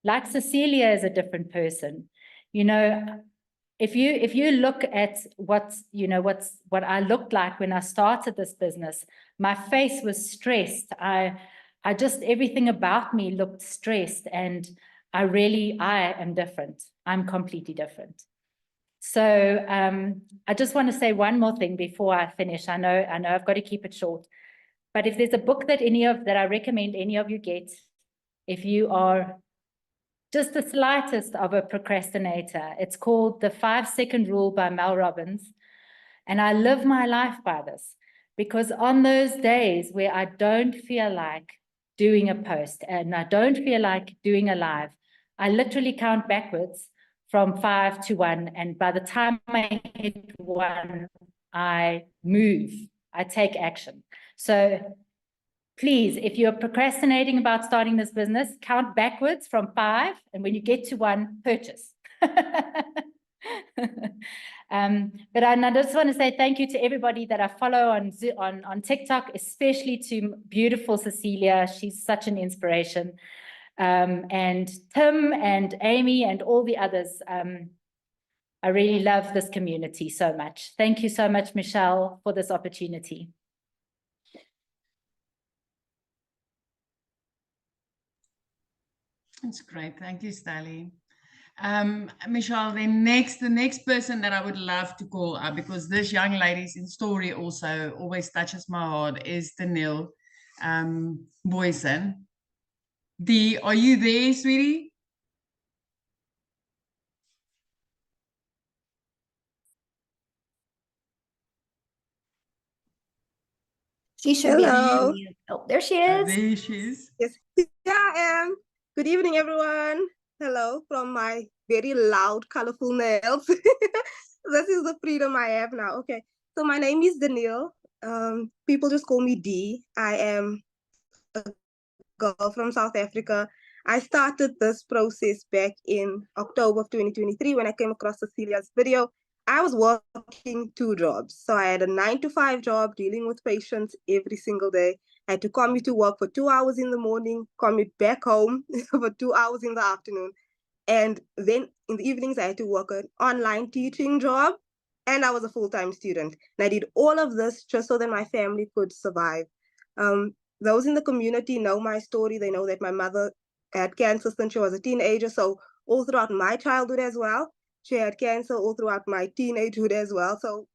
Like Cecilia is a different person. You know, if you look at what I looked like when I started this business, my face was stressed. I just, everything about me looked stressed, and I am different. I'm completely different. So I just want to say one more thing before I finish. I know I've got to keep it short, but if there's a book that I recommend any of you get, if you are just the slightest of a procrastinator, it's called The 5-Second Rule by Mel Robbins. And I live my life by this, because on those days where I don't feel like doing a post and I don't feel like doing a live, I literally count backwards from 5 to 1. And by the time I hit 1, I move, I take action. So please, if you're procrastinating about starting this business, count backwards from 5, and when you get to 1, purchase. But I just want to say thank you to everybody that I follow on TikTok, especially to beautiful Cecilia. She's such an inspiration. And Tim and Amy and all the others. I really love this community so much. Thank you so much, Michelle, for this opportunity. That's great. Thank you, Stally. Michelle, the next person that I would love to call up, because this young lady's story also always touches my heart, is Danielle Boysen. Are you there, sweetie? She should be Hello. unmuted. Oh, there she is. There she is. Yes, here I am. Good evening, everyone. Hello from my very loud, colorful nails. This is the freedom I have now. Okay, so my name is Danielle. People just call me D. I am a girl from South Africa. I started this process back in October of 2023 when I came across Cecilia's video. I was working 2 jobs. So I had a 9-to-5 job dealing with patients every single day. I had to commute to work for 2 hours in the morning, commute back home for 2 hours in the afternoon. And then in the evenings, I had to work an online teaching job. And I was a full-time student. And I did all of this just so that my family could survive. Those in the community know my story. They know that my mother had cancer since she was a teenager. So all throughout my childhood as well, she had cancer all throughout my teenagehood as well. So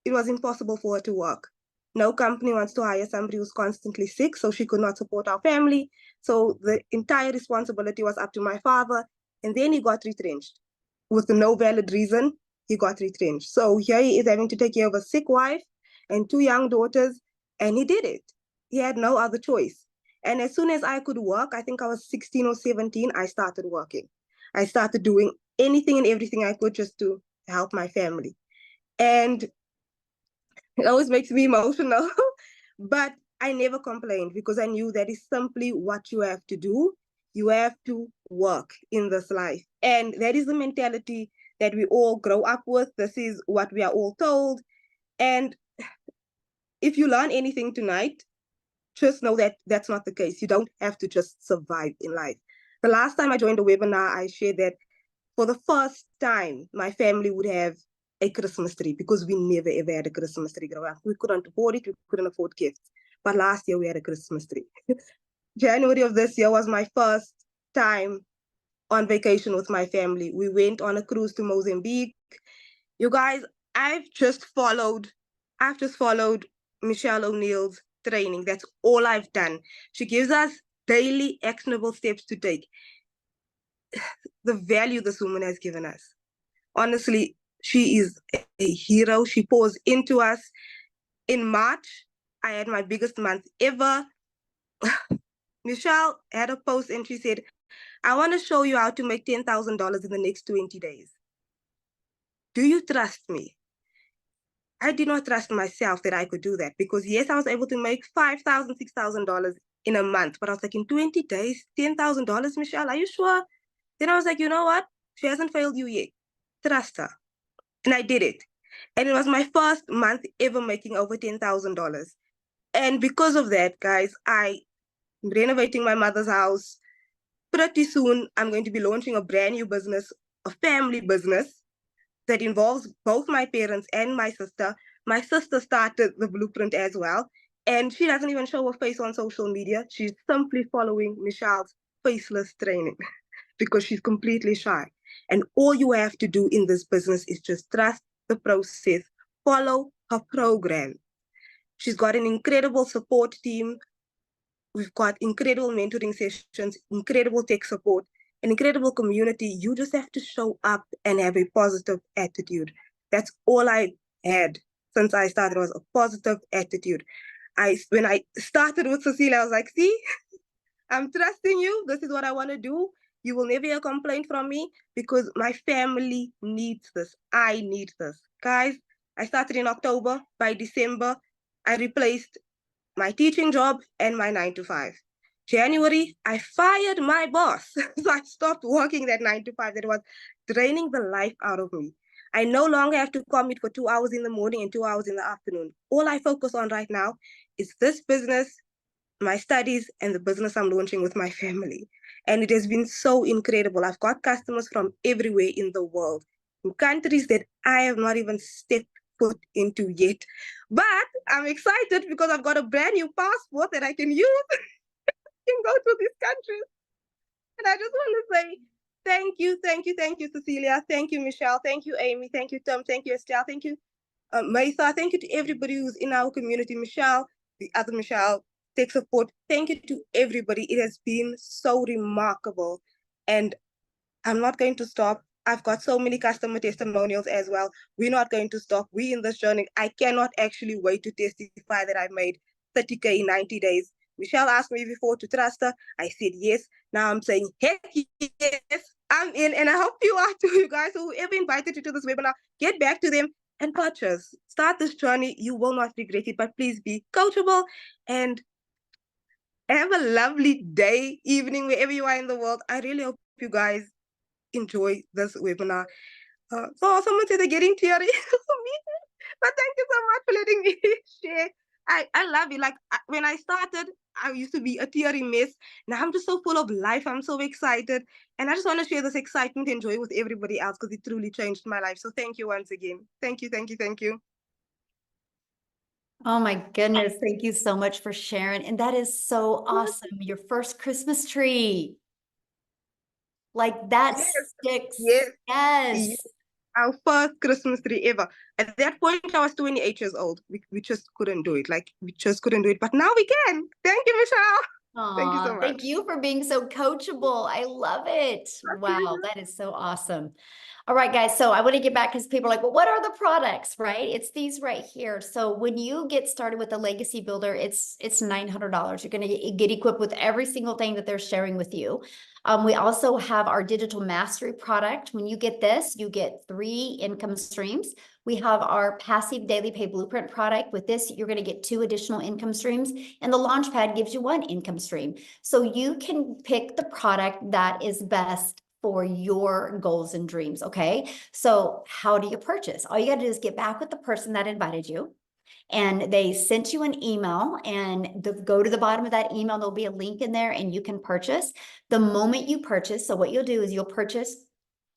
it was impossible for her to work. No company wants to hire somebody who's constantly sick, so she could not support our family. So the entire responsibility was up to my father. And then he got retrenched. With no valid reason, he got retrenched. So here he is having to take care of a sick wife and 2 young daughters, and he did it. He had no other choice. And as soon as I could work, I think I was 16 or 17, I started working. I started doing anything and everything I could just to help my family. And it always makes me emotional, but I never complained because I knew that is simply what you have to do. You have to work in this life. And that is the mentality that we all grow up with. This is what we are all told. And if you learn anything tonight, just know that that's not the case. You don't have to just survive in life. The last time I joined a webinar, I shared that for the first time, my family would have a Christmas tree because we never ever had a Christmas tree growing up. We couldn't afford it, we couldn't afford gifts. But last year we had a Christmas tree. January of this year was my first time on vacation with my family. We went on a cruise to Mozambique. You guys, I've just followed Michelle O'Neill's training. That's all I've done. She gives us daily actionable steps to take. The value this woman has given us. Honestly, she is a hero. She pours into us. In March, I had my biggest month ever. Michelle had a post and she said, I want to show you how to make $10,000 in the next 20 days. Do you trust me? I did not trust myself that I could do that because yes, I was able to make $5,000, $6,000 in a month, but I was like, in 20 days, $10,000, Michelle, are you sure? Then I was like, you know what? She hasn't failed you yet. Trust her. And I did it. And it was my first month ever making over $10,000. And because of that, guys, I'm renovating my mother's house. Pretty soon, I'm going to be launching a brand new business, a family business that involves both my parents and my sister. My sister started the blueprint as well. And she doesn't even show her face on social media. She's simply following Michelle's faceless training because she's completely shy. And all you have to do in this business is just trust the process, follow her program. She's got an incredible support team. We've got incredible mentoring sessions, incredible tech support, an incredible community. You just have to show up and have a positive attitude. That's all I had since I started was a positive attitude. When I started with Cecilia, I was like, see, I'm trusting you. This is what I want to do. You will never hear a complaint from me because my family needs this. I need this. Guys, I started in October. By December, I replaced my teaching job and my 9-to-5. January, I fired my boss. So I stopped working that 9-to-5 that was draining the life out of me. I no longer have to commute for 2 hours in the morning and 2 hours in the afternoon. All I focus on right now is this business, my studies, and the business I'm launching with my family. And it has been so incredible. I've got customers from everywhere in the world, in countries that I have not even stepped foot into yet. But I'm excited because I've got a brand new passport that I can use and go to these countries. And I just want to say thank you, Cecilia. Thank you, Michelle. Thank you, Amy. Thank you, Tom. Thank you, Estelle. Thank you, Maitha. Thank you to everybody who's in our community. Michelle, the other Michelle, tech support. Thank you to everybody. It has been so remarkable. And I'm not going to stop. I've got so many customer testimonials as well. We're not going to stop. We're in this journey. I cannot actually wait to testify that I've made 30K in 90 days. Michelle asked me before to trust her. I said yes. Now I'm saying, heck yes, I'm in. And I hope you are too, you guys. So whoever invited you to this webinar, get back to them and purchase. Start this journey. You will not regret it, but please be coachable and have a lovely day, evening, wherever you are in the world. I really hope you guys enjoy this webinar. So someone said they're getting teary. But thank you so much for letting me share. I love it. Like when I started, I used to be a teary mess. Now I'm just so full of life. I'm so excited. And I just want to share this excitement and joy with everybody else because it truly changed my life. So thank you once again. Thank you, thank you, thank you. Oh my goodness. Thank you so much for sharing. And that is so awesome. Your first Christmas tree. Like that Yes, sticks. yes, Yes. yes. Our first Christmas tree ever. At that point, I was 28 years old. We just couldn't do it. Like, we just couldn't do it. But now we can. Thank you, Michelle. Thank you so much. Thank you for being so coachable. I love it. Wow, that is so awesome. All right, guys. So I want to get back because people are like, well, what are the products, right? It's these right here. So when you get started with the Legacy Builder, it's $900. You're going to get equipped with every single thing that they're sharing with you. We also have our digital mastery product. When you get this, you get 3 income streams. We have our passive daily pay blueprint product. With this, you're going to get 2 additional income streams, and the Launchpad gives you 1 income stream. So you can pick the product that is best for your goals and dreams. Okay. So how do you purchase? All you got to do is get back with the person that invited you, and they sent you an email, and go to the bottom of that email. There'll be a link in there and you can purchase. The moment you purchase, so what you'll do is you'll purchase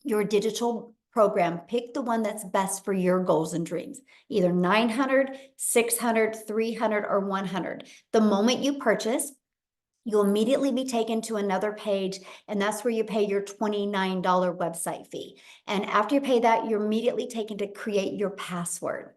your digital program. Pick the one that's best for your goals and dreams, either 900, 600, 300, or 100. The moment you purchase, you'll immediately be taken to another page, and that's where you pay your $29 website fee. And after you pay that, you're immediately taken to create your password.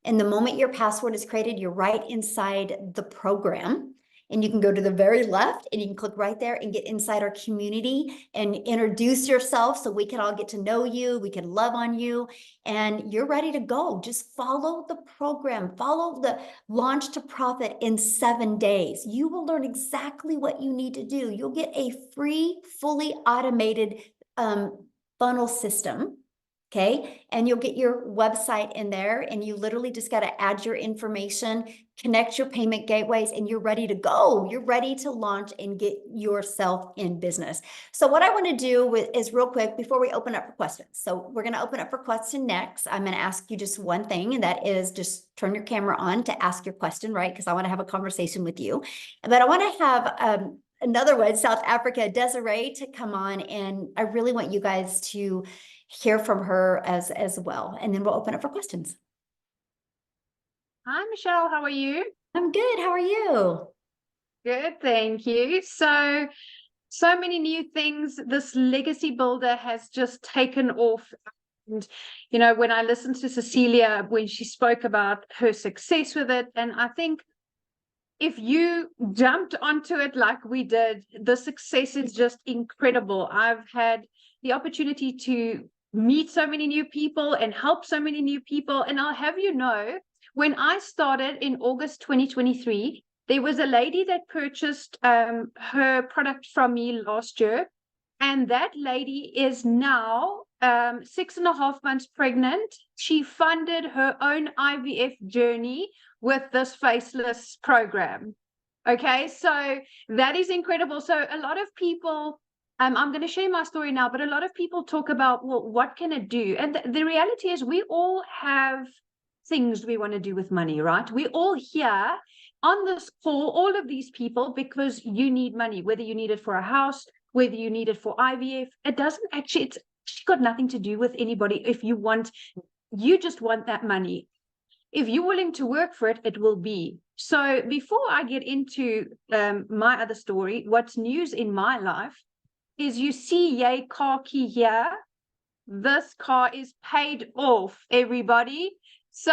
And the moment your password is created, you're right inside the program. And you can go to the very left and you can click right there and get inside our community and introduce yourself so we can all get to know you. We can love on you, and you're ready to go. Just follow the program, follow the Launch to Profit in 7 days. You will learn exactly what you need to do. You'll get a free, fully automated funnel system. Okay. And you'll get your website in there, and you literally just got to add your information, connect your payment gateways, and you're ready to go. You're ready to launch and get yourself in business. So what I want to do is real quick before we open up for questions. So we're going to open up for question next. I'm going to ask you just one thing, and that is just turn your camera on to ask your question, right? Because I want to have a conversation with you. But I want to have another one, South Africa, Desiree, to come on, and I really want you guys to hear from her as well. And then we'll open up for questions. Hi, Michelle. How are you? I'm good. How are you? Good, thank you. So many new things. This legacy builder has just taken off. And, you know, when I listened to Cecilia, when she spoke about her success with it, and I think if you jumped onto it like we did, the success is just incredible. I've had the opportunity to meet so many new people and help so many new people. And I'll have you know, when I started in August 2023, there was a lady that purchased her product from me last year. And that lady is now 6.5 months pregnant. She funded her own IVF journey with this faceless program. Okay, so that is incredible. So a lot of people, I'm going to share my story now, but a lot of people talk about, well, what can it do? And the reality is we all have things we want to do with money, right? We all here on this call, all of these people, because you need money, whether you need it for a house, whether you need it for IVF, it doesn't actually, it's got nothing to do with anybody. If you want, you just want that money. If you're willing to work for it, it will be. So before I get into my other story, what's news in my life is you see yay car key here. This car is paid off, everybody. So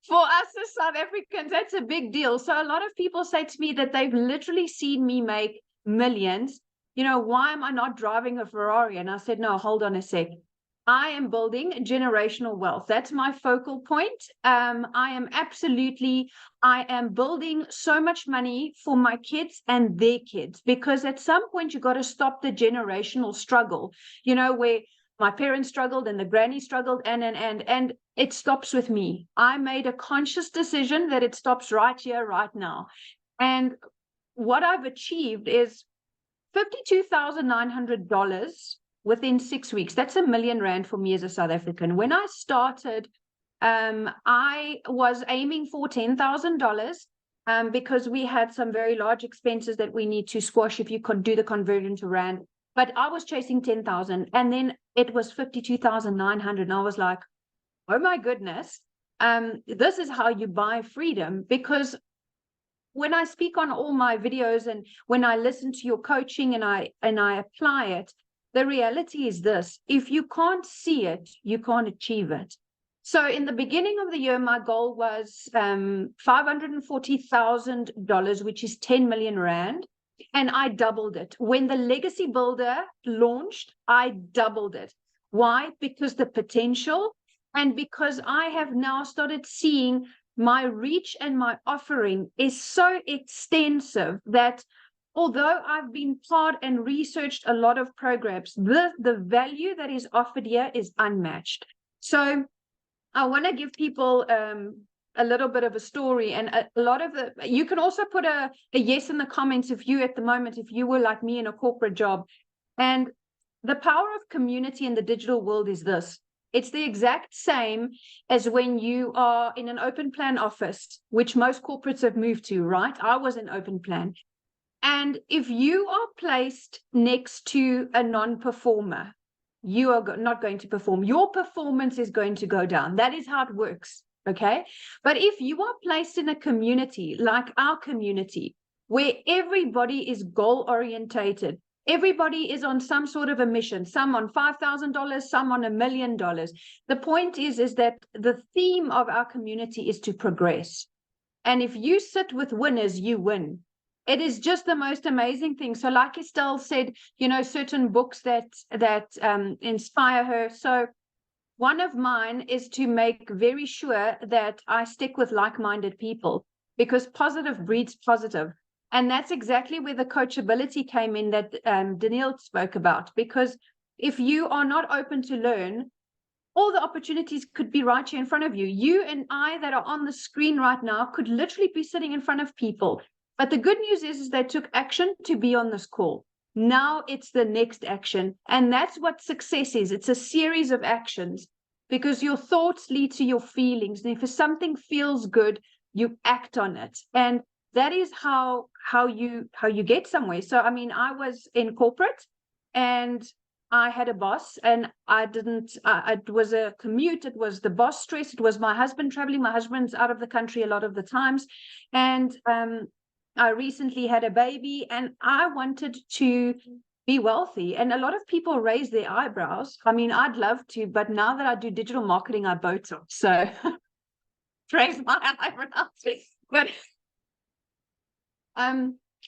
for us as South Africans, that's a big deal. So a lot of people say to me that they've literally seen me make millions. You know, why am I not driving a Ferrari? And I said, no, hold on a sec. I am building generational wealth. That's my focal point. I am building so much money for my kids and their kids, because at some point you got to stop the generational struggle, you know, where my parents struggled and the granny struggled, and it stops with me. I made a conscious decision that it stops right here, right now. And what I've achieved is $52,900 within 6 weeks. That's R1 million for me as a South African. When I started, I was aiming for $10,000 because we had some very large expenses that we need to squash if you could do the conversion to Rand. But I was chasing 10,000, and then it was 52,900, and I was like, oh my goodness, this is how you buy freedom. Because when I speak on all my videos and when I listen to your coaching and I apply it, the reality is this: if you can't see it, you can't achieve it. So in the beginning of the year, my goal was $540,000, which is 10 million Rand. And I doubled it. When the Legacy Builder launched, I doubled it. Why? Because the potential, and because I have now started seeing my reach and my offering is so extensive that although I've been part and researched a lot of programs, the value that is offered here is unmatched. So I want to give people a little bit of a story, and a lot of you can also put a yes in the comments if you at the moment, if you were like me in a corporate job. And the power of community in the digital world is this: it's the exact same as when you are in an open plan office, which most corporates have moved to, right? I was in open plan. And if you are placed next to a non-performer, you are not going to perform. Your performance is going to go down. That is how it works, okay? But if you are placed in a community like our community, where everybody is goal-orientated, everybody is on some sort of a mission, some on $5,000, some on $1 million. The point is that the theme of our community is to progress. And if you sit with winners, you win. It is just the most amazing thing. So like Estelle said, you know, certain books that inspire her. So one of mine is to make very sure that I stick with like-minded people, because positive breeds positive. And that's exactly where the coachability came in that Danielle spoke about. Because if you are not open to learn, all the opportunities could be right here in front of you. You and I that are on the screen right now could literally be sitting in front of people. But the good news is they took action to be on this call. Now it's the next action. And that's what success is. It's a series of actions, because your thoughts lead to your feelings. And if something feels good, you act on it. And that is how you get somewhere. So, I mean, I was in corporate and I had a boss, and it was a commute. It was the boss stress. It was my husband traveling. My husband's out of the country a lot of the times. And I recently had a baby, and I wanted to be wealthy. And a lot of people raise their eyebrows. I mean, I'd love to, but now that I do digital marketing, I Botox. So raise my eyebrows. But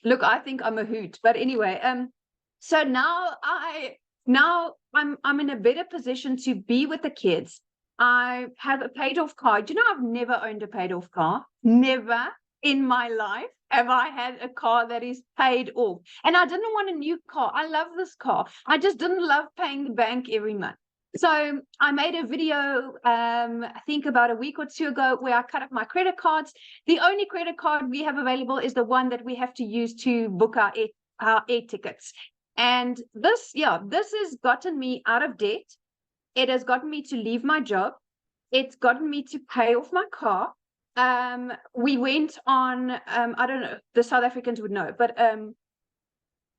look, I think I'm a hoot. But anyway, so now I'm in a better position to be with the kids. I have a paid off car. You know, I've never owned a paid off car. Never in my life have I had a car that is paid off. And I didn't want a new car. I love this car. I just didn't love paying the bank every month. So I made a video, I think about a week or two ago, where I cut up my credit cards. The only credit card we have available is the one that we have to use to book our air tickets. And this has gotten me out of debt. It has gotten me to leave my job. It's gotten me to pay off my car. We went on, I don't know, the South Africans would know, but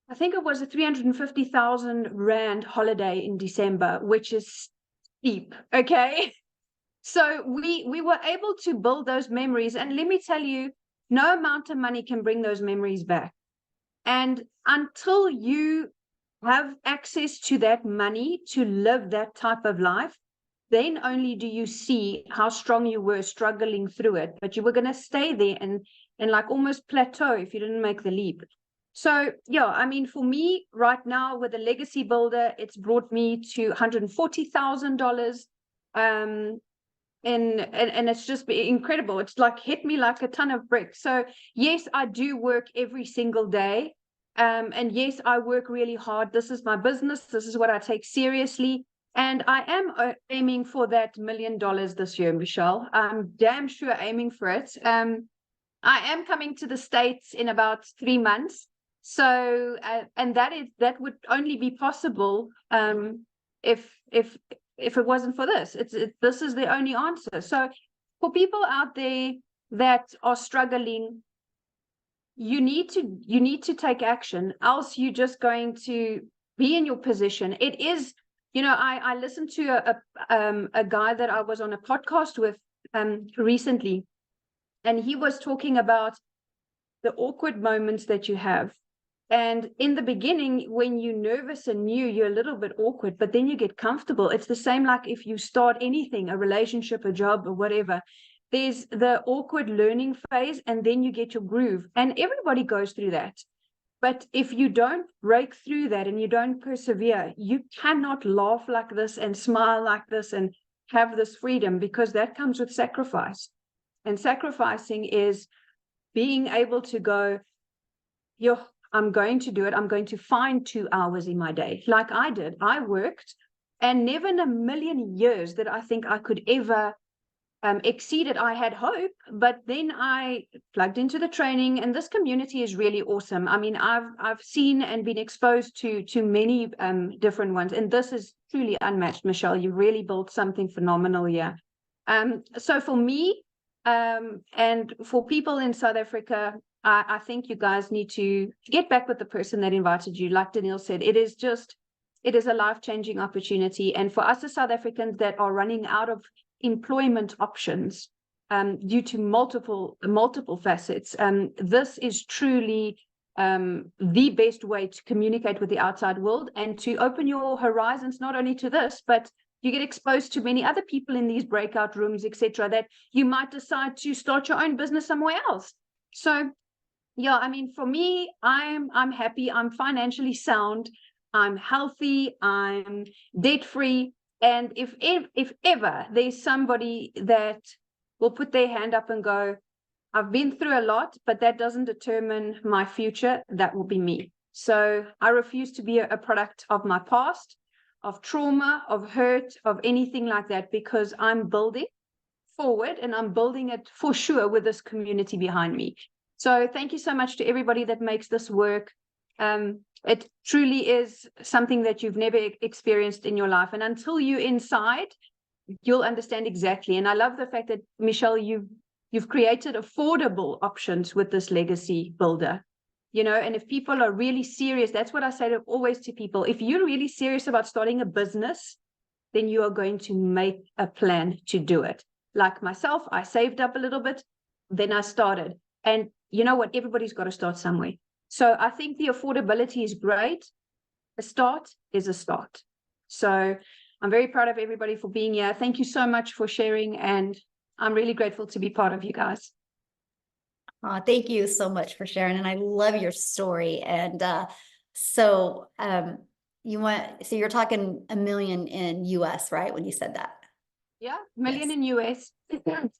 I think it was a 350,000 Rand holiday in December, which is steep, okay? So we were able to build those memories. And let me tell you, no amount of money can bring those memories back. And until you have access to that money to live that type of life, then only do you see how strong you were struggling through it. But you were going to stay there and like almost plateau if you didn't make the leap. So yeah, I mean, for me right now with the legacy builder, it's brought me to $140,000. And it's just been incredible. It's like hit me like a ton of bricks. So yes, I do work every single day. And yes, I work really hard. This is my business. This is what I take seriously. And I am aiming for that $1 million this year, Michelle. I'm damn sure aiming for it. I am coming to the States in about 3 months. So, and that would only be possible if it wasn't for this. This is the only answer. So for people out there that are struggling, you need to take action, else you're just going to be in your position. It is, I listened to a guy that I was on a podcast with recently, and he was talking about the awkward moments that you have. And in the beginning, when you're nervous and new, you're a little bit awkward, but then you get comfortable. It's the same like if you start anything, a relationship, a job, or whatever. There's the awkward learning phase, and then you get your groove. And everybody goes through that. But if you don't break through that and you don't persevere, you cannot laugh like this and smile like this and have this freedom, because that comes with sacrifice. And sacrificing is being able to go, I'm going to do it. I'm going to find 2 hours in my day, like I did. I worked, and never in a million years did I think I could ever exceed it. I had hope, but then I plugged into the training, and this community is really awesome. I mean, I've seen and been exposed to many different ones, and this is truly unmatched, Michelle. You really built something phenomenal here. So for me, and for people in South Africa, I think you guys need to get back with the person that invited you. Like Danielle said, it is a life-changing opportunity. And for us as South Africans that are running out of employment options due to multiple facets, this is truly the best way to communicate with the outside world and to open your horizons, not only to this, but you get exposed to many other people in these breakout rooms, etc., that you might decide to start your own business somewhere else. So yeah, I mean, for me, I'm happy. I'm financially sound. I'm healthy. I'm debt free. And if ever there's somebody that will put their hand up and go, I've been through a lot, but that doesn't determine my future, that will be me. So I refuse to be a product of my past, of trauma, of hurt, of anything like that, because I'm building forward, and I'm building it for sure with this community behind me. So thank you so much to everybody that makes this work. It truly is something that you've never experienced in your life. And until you're inside, you'll understand exactly. And I love the fact that, Michelle, you've created affordable options with this legacy builder. And if people are really serious, that's what I say always to people. If you're really serious about starting a business, then you are going to make a plan to do it. Like myself, I saved up a little bit, then I started. And you know what? Everybody's got to start somewhere. So I think the affordability is great. A start is a start. So I'm very proud of everybody for being here. Thank you so much for sharing. And I'm really grateful to be part of you guys. Thank you so much for sharing. And I love your story. And so you're talking $1 million in US, right? When you said that. Yeah, million Yes. in US.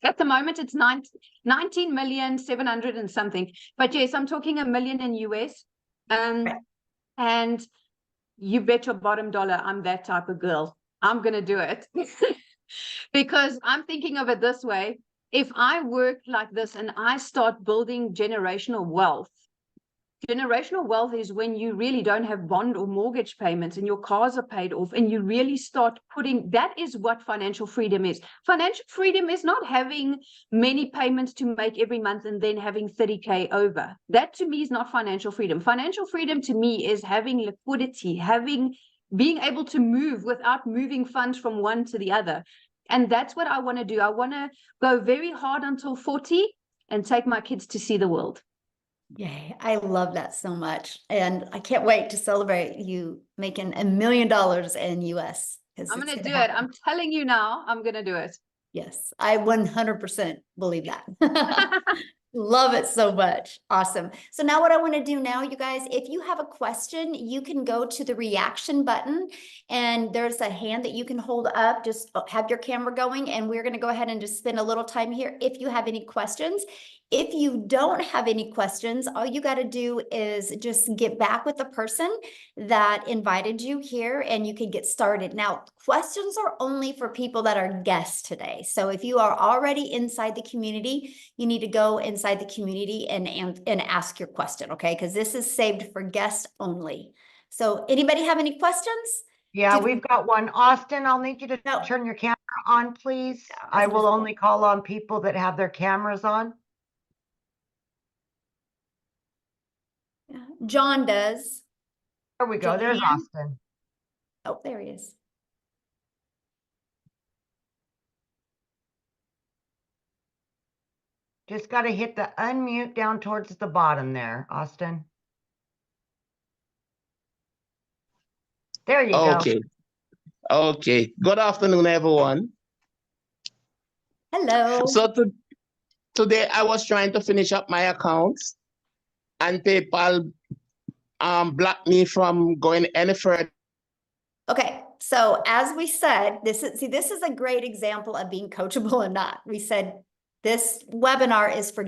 At the moment, it's 19,700,000 and something. But yes, I'm talking $1 million in US. Right. And you bet your bottom dollar I'm that type of girl. I'm going to do it. Because I'm thinking of it this way. If I work like this and I start building generational wealth is when you really don't have bond or mortgage payments and your cars are paid off, and you really start that is what financial freedom is. Financial freedom is not having many payments to make every month and then having 30K over. That to me is not financial freedom. Financial freedom to me is having liquidity, being able to move without moving funds from one to the other. And that's what I want to do. I want to go very hard until 40 and take my kids to see the world. Yay. I love that so much. And I can't wait to celebrate you making $1 million in US. I'm going to do it. I'm telling you now, I'm going to do it. Yes, I 100% believe that. Love it so much. Awesome. So now what I want to do now, you guys, if you have a question, you can go to the reaction button and there's a hand that you can hold up. Just have your camera going and we're going to go ahead and just spend a little time here if you have any questions. If you don't have any questions, all you got to do is just get back with the person that invited you here and you can get started. Now, questions are only for people that are guests today. So if you are already inside the community, you need to go inside the community and ask your question, okay? Because this is saved for guests only. So anybody have any questions? Yeah, we've got one. Austin, I'll need you to No. turn your camera on, please. Yeah, I will only call on people that have their cameras on. John does. There we go. There's Joanne? Austin. Oh, there he is. Just got to hit the unmute down towards the bottom there, Austin. There you go. Okay. Okay. Good afternoon, everyone. Hello. So today I was trying to finish up my accounts and PayPal blocked me from going any further. Okay, so as we said, this is a great example of being coachable and not. We said this webinar is for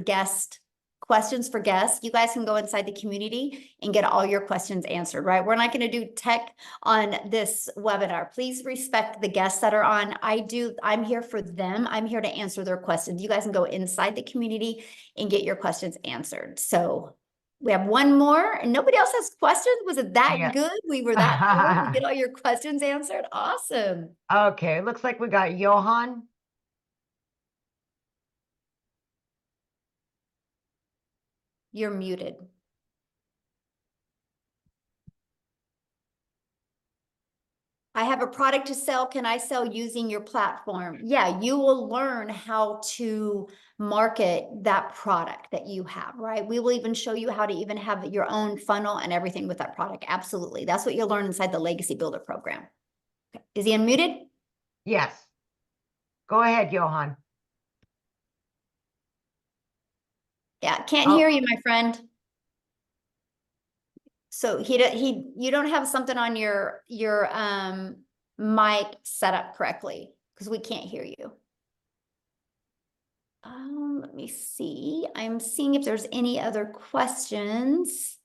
questions for guests. You guys can go inside the community and get all your questions answered, right? We're not going to do tech on this webinar. Please respect the guests that are on. I'm here for them. I'm here to answer their questions. You guys can go inside the community and get your questions answered. So we have one more and nobody else has questions. Was it that good? We were that thorough to get all your questions answered. Awesome. Okay, looks like we got Johan. You're muted. I have a product to sell. Can I sell using your platform? Yeah, you will learn how to market that product that you have, right? We will even show you how to even have your own funnel and everything with that product. Absolutely. That's what you'll learn inside the Legacy Builder program. Okay. Is he unmuted? Yes. Go ahead, Johan. Yeah, can't hear you, my friend. So you don't have something on your mic set up correctly because we can't hear you. Let me see. I'm seeing if there's any other questions.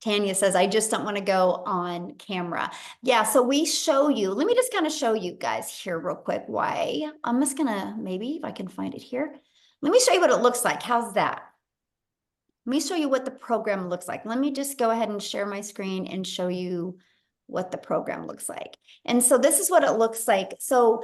Tanya says, I just don't want to go on camera. Yeah, so we show you, let me just kind of show you guys here real quick why. I'm just gonna, maybe if I can find it here. Let me show you what it looks like. How's that? Let me show you what the program looks like. Let me just go ahead and share my screen and show you what the program looks like. And so this is what it looks like. So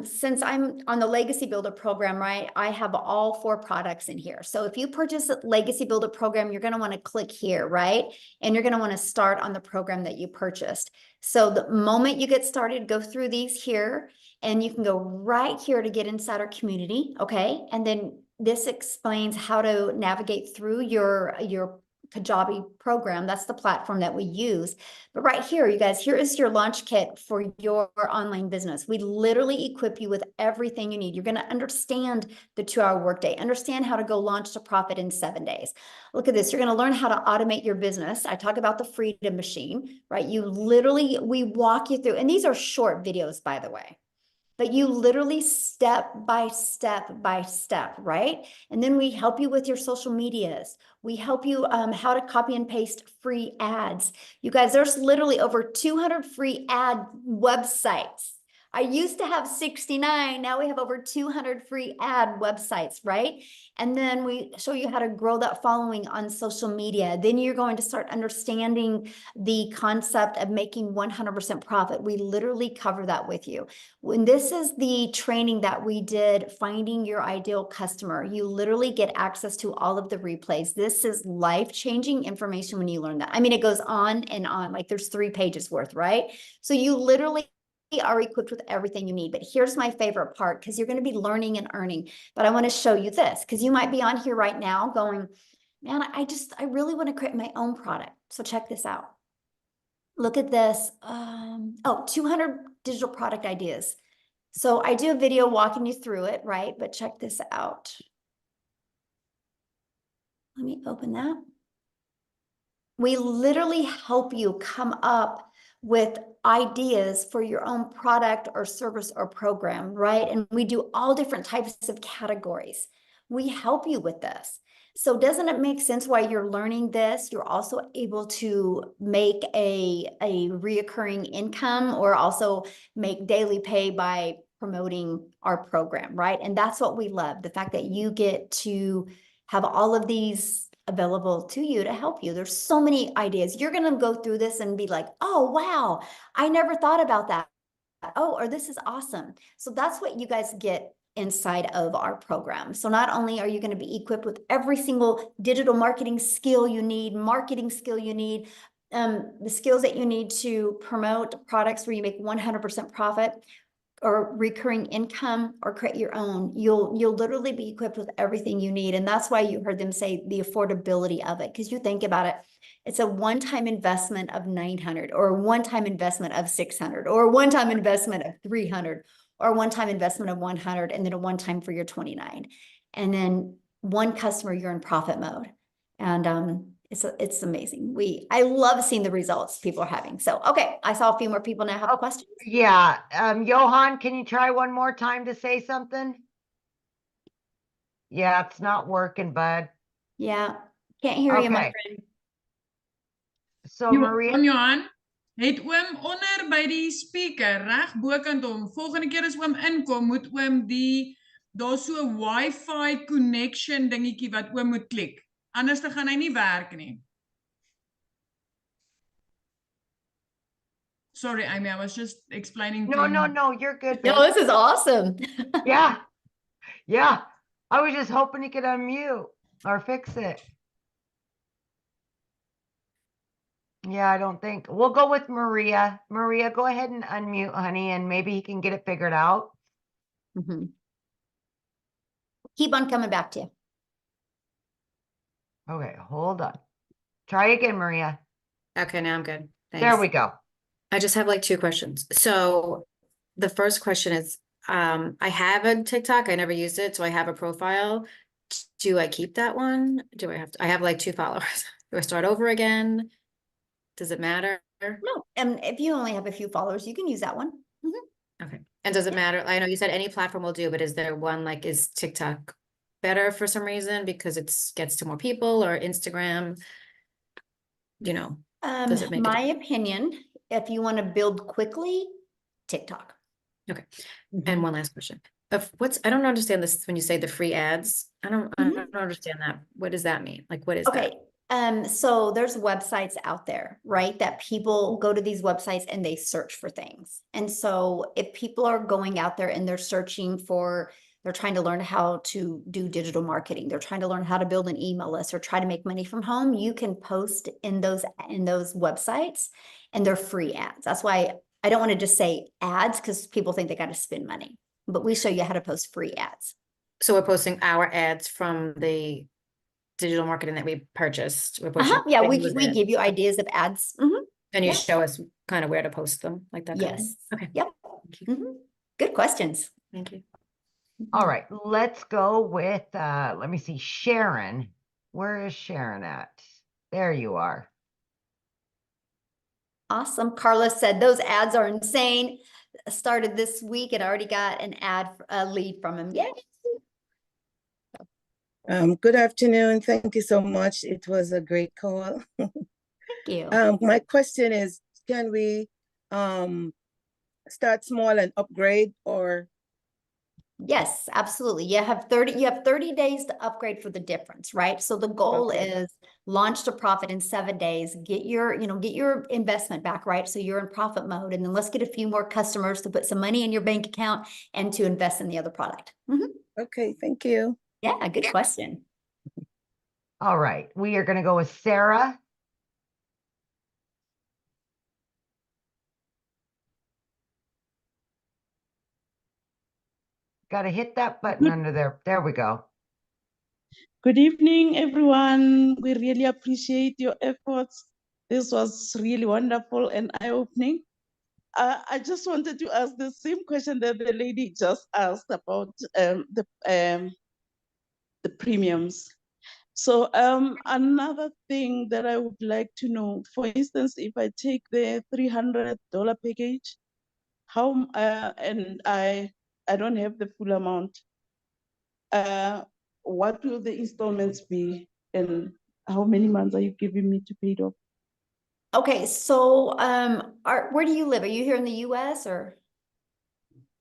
since I'm on the Legacy Builder program, right, I have all 4 products in here. So if you purchase a Legacy Builder program, you're going to want to click here, right? And you're going to want to start on the program that you purchased. So the moment you get started, go through these here and you can go right here to get inside our community. Okay. And then this explains how to navigate through your Kajabi program. That's the platform that we use. But right here, you guys, here is your launch kit for your online business. We literally equip you with everything you need. You're going to understand the 2-hour workday, understand how to go launch to profit in 7 days. Look at this. You're going to learn how to automate your business. I talk about the Freedom Machine, right? We walk you through, and these are short videos, by the way. But you literally step by step, right? And then we help you with your social medias. We help you how to copy and paste free ads. You guys, there's literally over 200 free ad websites. I used to have 69. Now we have over 200 free ad websites, right? And then we show you how to grow that following on social media. Then you're going to start understanding the concept of making 100% profit. We literally cover that with you. When this is the training that we did, finding your ideal customer, you literally get access to all of the replays. This is life-changing information when you learn that. I mean, it goes on and on, like there's 3 pages worth, right? So you literally are equipped with everything you need. But here's my favorite part, because you're going to be learning and earning. But I want to show you this, because you might be on here right now going, man, I really want to create my own product. So check this out. Look at this. 200 digital product ideas. So I do a video walking you through it, right? But check this out. Let me open that. We literally help you come up with ideas for your own product or service or program, right? And we do all different types of categories. We help you with this. So doesn't it make sense why you're learning this? You're also able to make a reoccurring income or also make daily pay by promoting our program, right? And that's what we love, the fact that you get to have all of these available to you to help you. There's so many ideas. You're going to go through this and be like, oh, wow, I never thought about that. Oh, or this is awesome. So that's what you guys get inside of our program. So not only are you going to be equipped with every single digital marketing skill you need, marketing skill you need, the skills that you need to promote products where you make 100% profit, or recurring income, or create your own, you'll literally be equipped with everything you need. And that's why you heard them say the affordability of it, because you think about it, it's a one-time investment of 900, or a one-time investment of 600, or a one-time investment of 300, or a one-time investment of 100, and then a one-time for your 29. And then one customer, you're in profit mode. And it's amazing. I love seeing the results people are having. So, okay, I saw a few more people now have questions. Yeah, Johan, can you try one more time to say something? Yeah, it's not working, bud. Yeah, can't hear you, my Okay. friend. So Maria, Johan, het oom onder by die speaker reg bokant hom. Volgende keer as oom inkom, moet oom daar's so 'n Wi-Fi connection dingetjie wat oom moet klik. Anders dan gaan hy nie werk nie. Sorry, Amy, I was just explaining to no, you're good, No, babe. this is awesome. Yeah, yeah. I was just hoping you could unmute or fix it. Yeah, I don't think. We'll go with Maria. Maria, go ahead and unmute, honey, and maybe he can get it figured out. Mhm. Keep on coming back to you. Okay, hold on. Try again, Maria. Okay, now I'm good. There we Thanks. go. I just have like two questions. So the first question is, I have a TikTok. I never used it, so I have a profile. Do I keep that one? Do I have to? I have like 2 followers. Do I start over again? Does it matter? No, and if you only have a few followers, you can use that one. Mhm. Okay. And does it matter? I know you said any platform will do, but is there one like is TikTok better for some reason because it's gets to more people, or Instagram? You know, does it make a My opinion, if you want to build quickly, TikTok. Okay. Mhm. And one last question. I don't understand this when you say the free ads. I don't understand that. What does that mean? Like, what is that? Okay, so there's websites out there, right? That people go to these websites and they search for things. And so if people are going out there and they're searching for, they're trying to learn how to do digital marketing, they're trying to learn how to build an email list or try to make money from home, you can post in those websites, and they're free ads. That's why I don't want to just say ads, because people think they got to spend money, but we show you how to post free ads. So we're posting our ads from the digital marketing that we purchased. We're posting Yeah, we videos give you ideas of ads. Mhm. and you yeah. show us kind of where to post them, like that. Yes. Okay. Yep. Thank you. Mhm. Good questions. Thank you. All right, let's go with, let me see, Sharon. Where is Sharon at? There you are. Awesome. Carla said those ads are insane. Started this week and already got an ad, a lead from him. Yay. Good afternoon. Thank you so much. It was a great call. Thank you. My question is, can we start small and upgrade, or? Yes, absolutely. You have 30 days to upgrade for the difference, right? So the goal is launch to profit in 7 days, get your investment back, right? So you're in profit mode, and then let's get a few more customers to put some money in your bank account and to invest in the other product. Mhm. Okay, thank you. Yeah, good question. All right, we are going to go with Sarah. Got to hit that button under there. There we go. Good evening, everyone. We really appreciate your efforts. This was really wonderful and eye-opening. I just wanted to ask the same question that the lady just asked about the premiums. So another thing that I would like to know, for instance, if I take the $300 package, how and I don't have the full amount, what will the installments be, and how many months are you giving me to pay it off? Okay, so where do you live? Are you here in the US or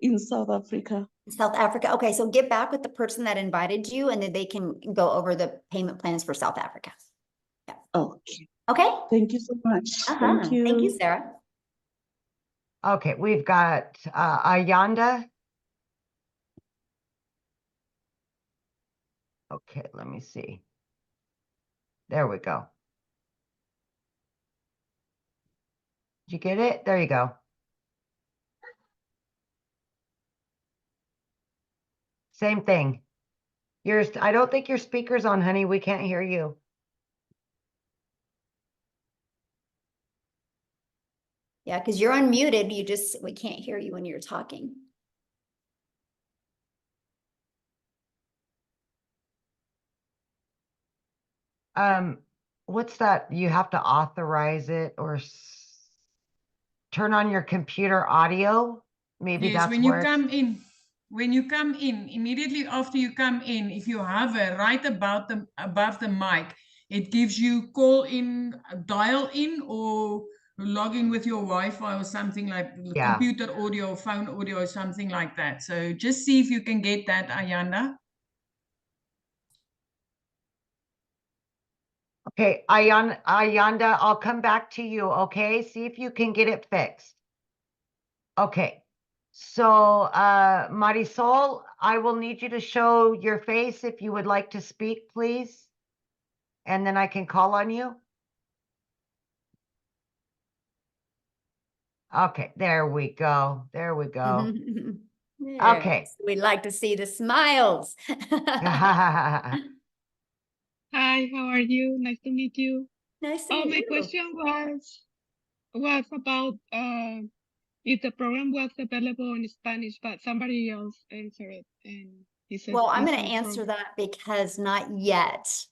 In South Africa. South Africa? Okay, so get back with the person that invited you and then they can go over the payment plans for South Africa. Yeah. Okay. Okay. Thank you so much. Thank you. Thank you, Sarah. Okay, we've got Ayanda. Okay, let me see. There we go. Did you get it? There you go. Same thing. I don't think your speaker's on, honey. We can't hear you. Yeah, because you're unmuted. We can't hear you when you're talking. What's that? You have to authorize it or turn on your computer audio. Maybe Yes, that's when you where come in, immediately after you come in, if you hover right above the mic, it gives you call in, dial in, or log in with your Wi-Fi or something like computer audio, phone audio, or something like that. So just see if you can get that, Ayanda. Okay, Ayanda, I'll come back to you, okay? See if you can get it fixed. Okay, so Marisol, I will need you to show your face if you would like to speak, please. And then I can call on you. Okay, there we go. There we go. Okay. We'd like to see the smiles. Hi, how are you? Nice to meet you. Nice to meet my you. question was about if the program was available in Spanish, but somebody else answered it, and he said, Well, I'm there's going to no answer program. that because not yet.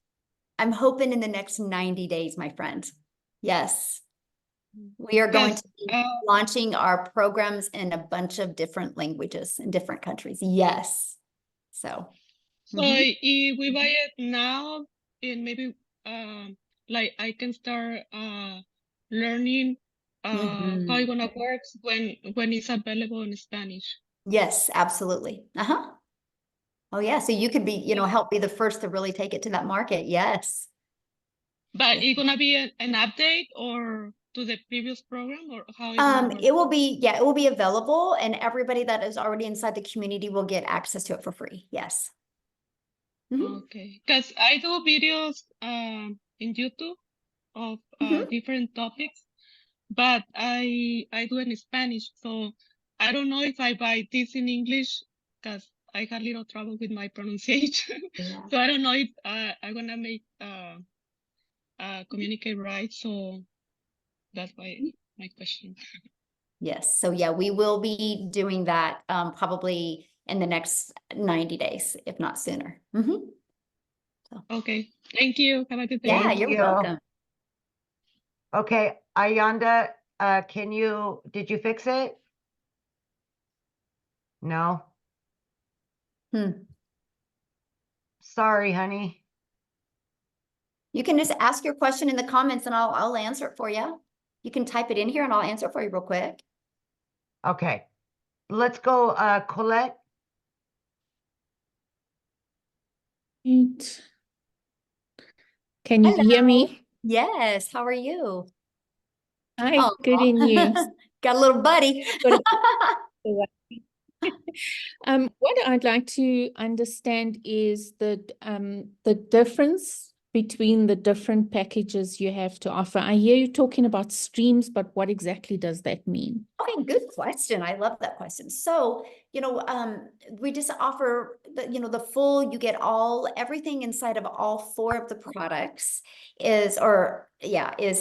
I'm hoping in the next 90 days, my friend. Yes. We are going to be launching our programs in a bunch of different languages in different countries. Yes. So If we buy it now, and maybe like I can start learning how it gonna work when it's available in Spanish. Yes, absolutely. Oh yeah, so you could be, help be the first to really take it to that market. Yes. But it's gonna be an update or to the previous program, or how it will be, it will be available, and everybody that is already inside the community will get access to it for free. Yes. Okay, because I do videos in YouTube of different topics, but I do it in Spanish, so I don't know if I buy this in English because I had little trouble with my pronunciation. So I don't know if I'm gonna make communicate right. So that's why my question. Yes. So yeah, we will be doing that probably in the next 90 days, if not sooner. Okay. Thank you. Have a good day. Yeah, you're welcome. Okay, Ayanda, did you fix it? No. Sorry, honey. You can just ask your question in the comments and I'll answer it for you. You can type it in here and I'll answer it for you real quick. Okay. Let's go, Colette. Can you hear me? Yes. How are you? Hi, good in you. Got a little buddy. What I'd like to understand is the difference between the different packages you have to offer? I hear you talking about streams, but what exactly does that mean? Okay, good question. I love that question. So, we just offer the full, you get everything inside of all 4 of the products is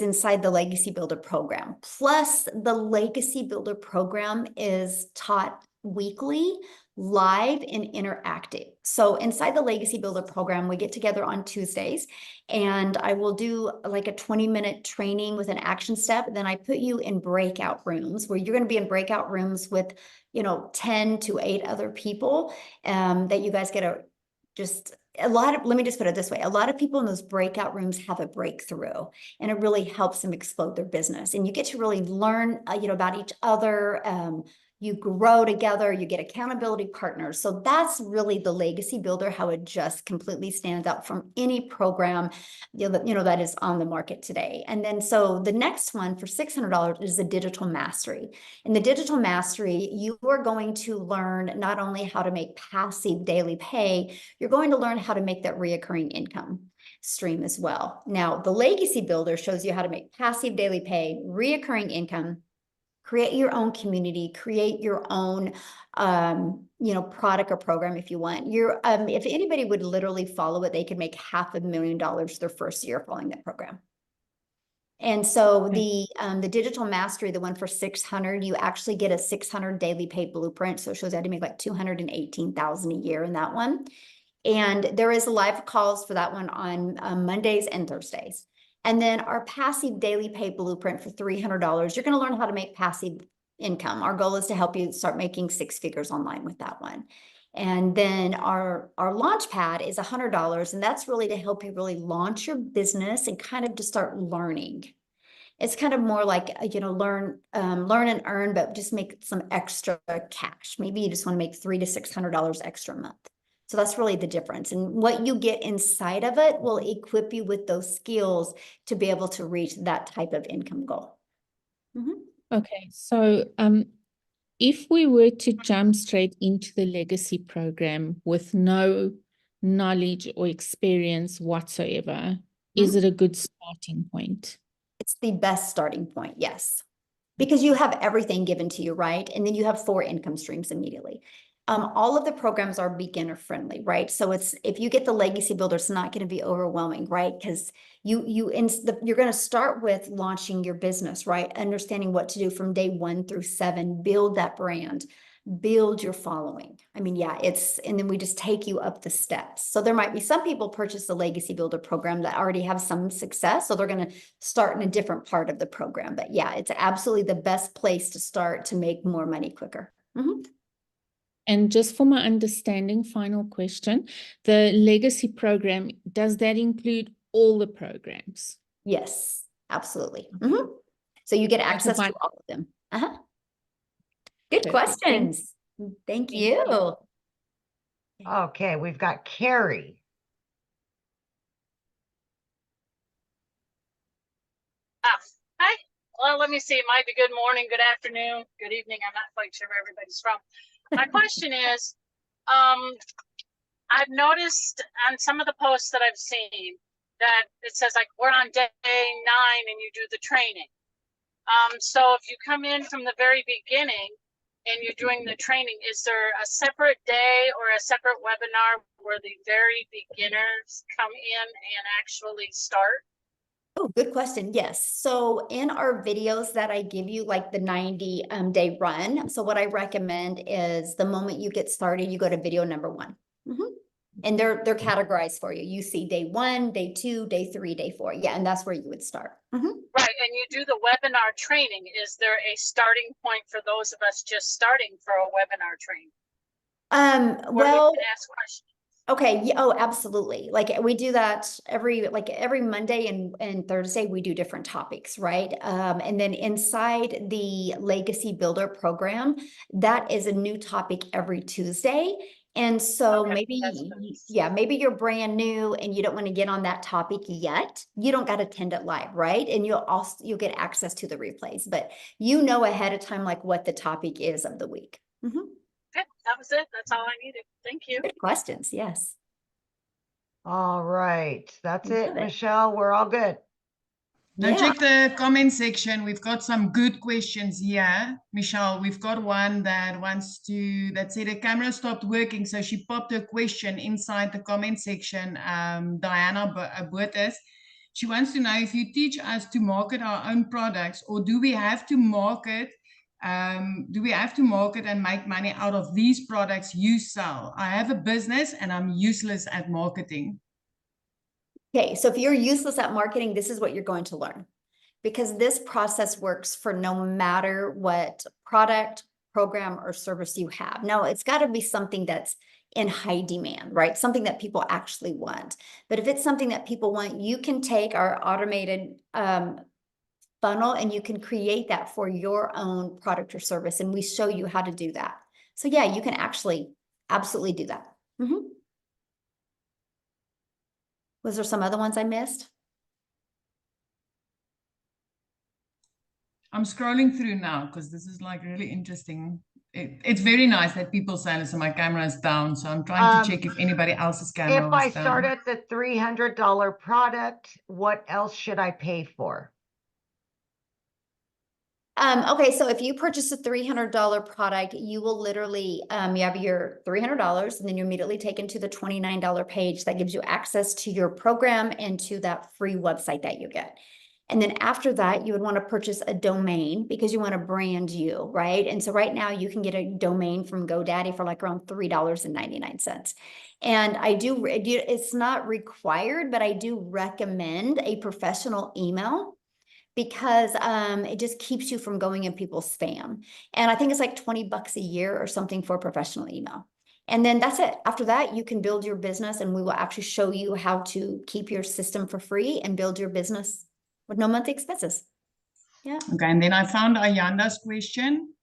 inside the Legacy Builder program. Plus the Legacy Builder program is taught weekly, live and interactive. So inside the Legacy Builder program, we get together on Tuesdays and I will do like a 20-minute training with an action step. Then I put you in breakout rooms where you're going to be in breakout rooms with, 10 to 8 other people that you guys get let me just put it this way. A lot of people in those breakout rooms have a breakthrough and it really helps them explode their business. And you get to really learn, about each other. You grow together, you get accountability partners. So that's really the Legacy Builder, how it just completely stands out from any program, that is on the market today. And then so the next one for $600 is the Digital Mastery. In the Digital Mastery, you are going to learn not only how to make passive daily pay, you're going to learn how to make that reoccurring income stream as well. Now, the Legacy Builder shows you how to make passive daily pay, reoccurring income, create your own community, create your own, product or program if you want. If anybody would literally follow it, they could make $500,000 their first year following that program. And so the Digital Mastery, the one for 600, you actually get a 600 daily pay blueprint. So it shows you how to make like 218,000 a year in that one. And there is live calls for that one on Mondays and Thursdays. And then our passive daily pay blueprint for $300, you're going to learn how to make passive income. Our goal is to help you start making 6 figures online with that one. And then our launch pad is $100. And that's really to help you really launch your business and kind of just start learning. It's kind of more like, learn and earn, but just make some extra cash. Maybe you just want to make $300 to $600 extra a month. So that's really the difference. And what you get inside of it will equip you with those skills to be able to reach that type of income goal. Okay, so if we were to jump straight into the Legacy program with no knowledge or experience whatsoever, is it a good starting point? It's the best starting point, yes. Because you have everything given to you, right? And then you have 4 income streams immediately. All of the programs are beginner friendly, right? So if you get the Legacy Builder, it's not going to be overwhelming, right? Because you're going to start with launching your business, right? Understanding what to do from day 1 through 7, build that brand, build your following. I mean, and then we just take you up the steps. So there might be some people purchase the Legacy Builder program that already have some success. So they're going to start in a different part of the program. But yeah, it's absolutely the best place to start to make more money quicker. And just for my understanding, final question, the Legacy program, does that include all the programs? Yes, absolutely. So you get access to all of them. Good questions. Thank you. Okay, we've got Carrie. Hi. Well, let me see. It might be good morning, good afternoon, good evening. I'm not quite sure where everybody's from. My question is, I've noticed on some of the posts that I've seen that it says like we're on day 9 and you do the training. So if you come in from the very beginning and you're doing the training, is there a separate day or a separate webinar where the very beginners come in and actually start? Oh, good question. Yes. So in our videos that I give you, like the 90 day run. So what I recommend is the moment you get started, you go to video number 1. And they're categorized for you. You see day 1, day 2, day 3, day 4. Yeah. And that's where you would start. Right. And you do the webinar training. Is there a starting point for those of us just starting for a webinar training? Well, we can ask questions. Okay. Oh, absolutely. Like we do that every Monday and Thursday, we do different topics, right? And then inside the Legacy Builder program, that is a new topic every Tuesday. And so maybe you're brand new and you don't want to get on that topic yet. You don't got to attend it live, right? And you'll get access to the replays, but ahead of time, like what the topic is of the week. Okay, that was it. That's all I needed. Thank you. Good questions. Yes. All right, that's Love it, it. Michelle. We're all good. Now Yeah. check the comment section. We've got some good questions here. Michelle, we've got one that that said a camera stopped working. So she popped a question inside the comment section. Diana Boetes. She wants to know if you teach us to market our own products, or do we have to market and make money out of these products you sell? I have a business and I'm useless at marketing. Okay, so if you're useless at marketing, this is what you're going to learn, because this process works for no matter what product, program, or service you have. Now, it's got to be something that's in high demand, right? Something that people actually want. But if it's something that people want, you can take our automated funnel and you can create that for your own product or service. And we show you how to do that. So yeah, you can actually absolutely do that. Was there some other ones I missed? I'm scrolling through now because this is like really interesting. It's very nice that people say, listen, my camera is down. So I'm trying to check if anybody else's camera If I was start down. at the $300 product, what else should I pay for? Okay, so if you purchase a $300 product, you will literally, you have your $300 and then you're immediately taken to the $29 page that gives you access to your program and to that free website that you get. And then after that, you would want to purchase a domain because you want to brand you, right? And so right now you can get a domain from GoDaddy for like around $3.99. And it's not required, but I do recommend a professional email, because it just keeps you from going in people's spam. And I think it's like $20 a year or something for a professional email. And then that's it. After that, you can build your business, and we will actually show you how to keep your system for free and build your business with no monthly expenses. Yeah. Okay, and then I found Ayanda's question.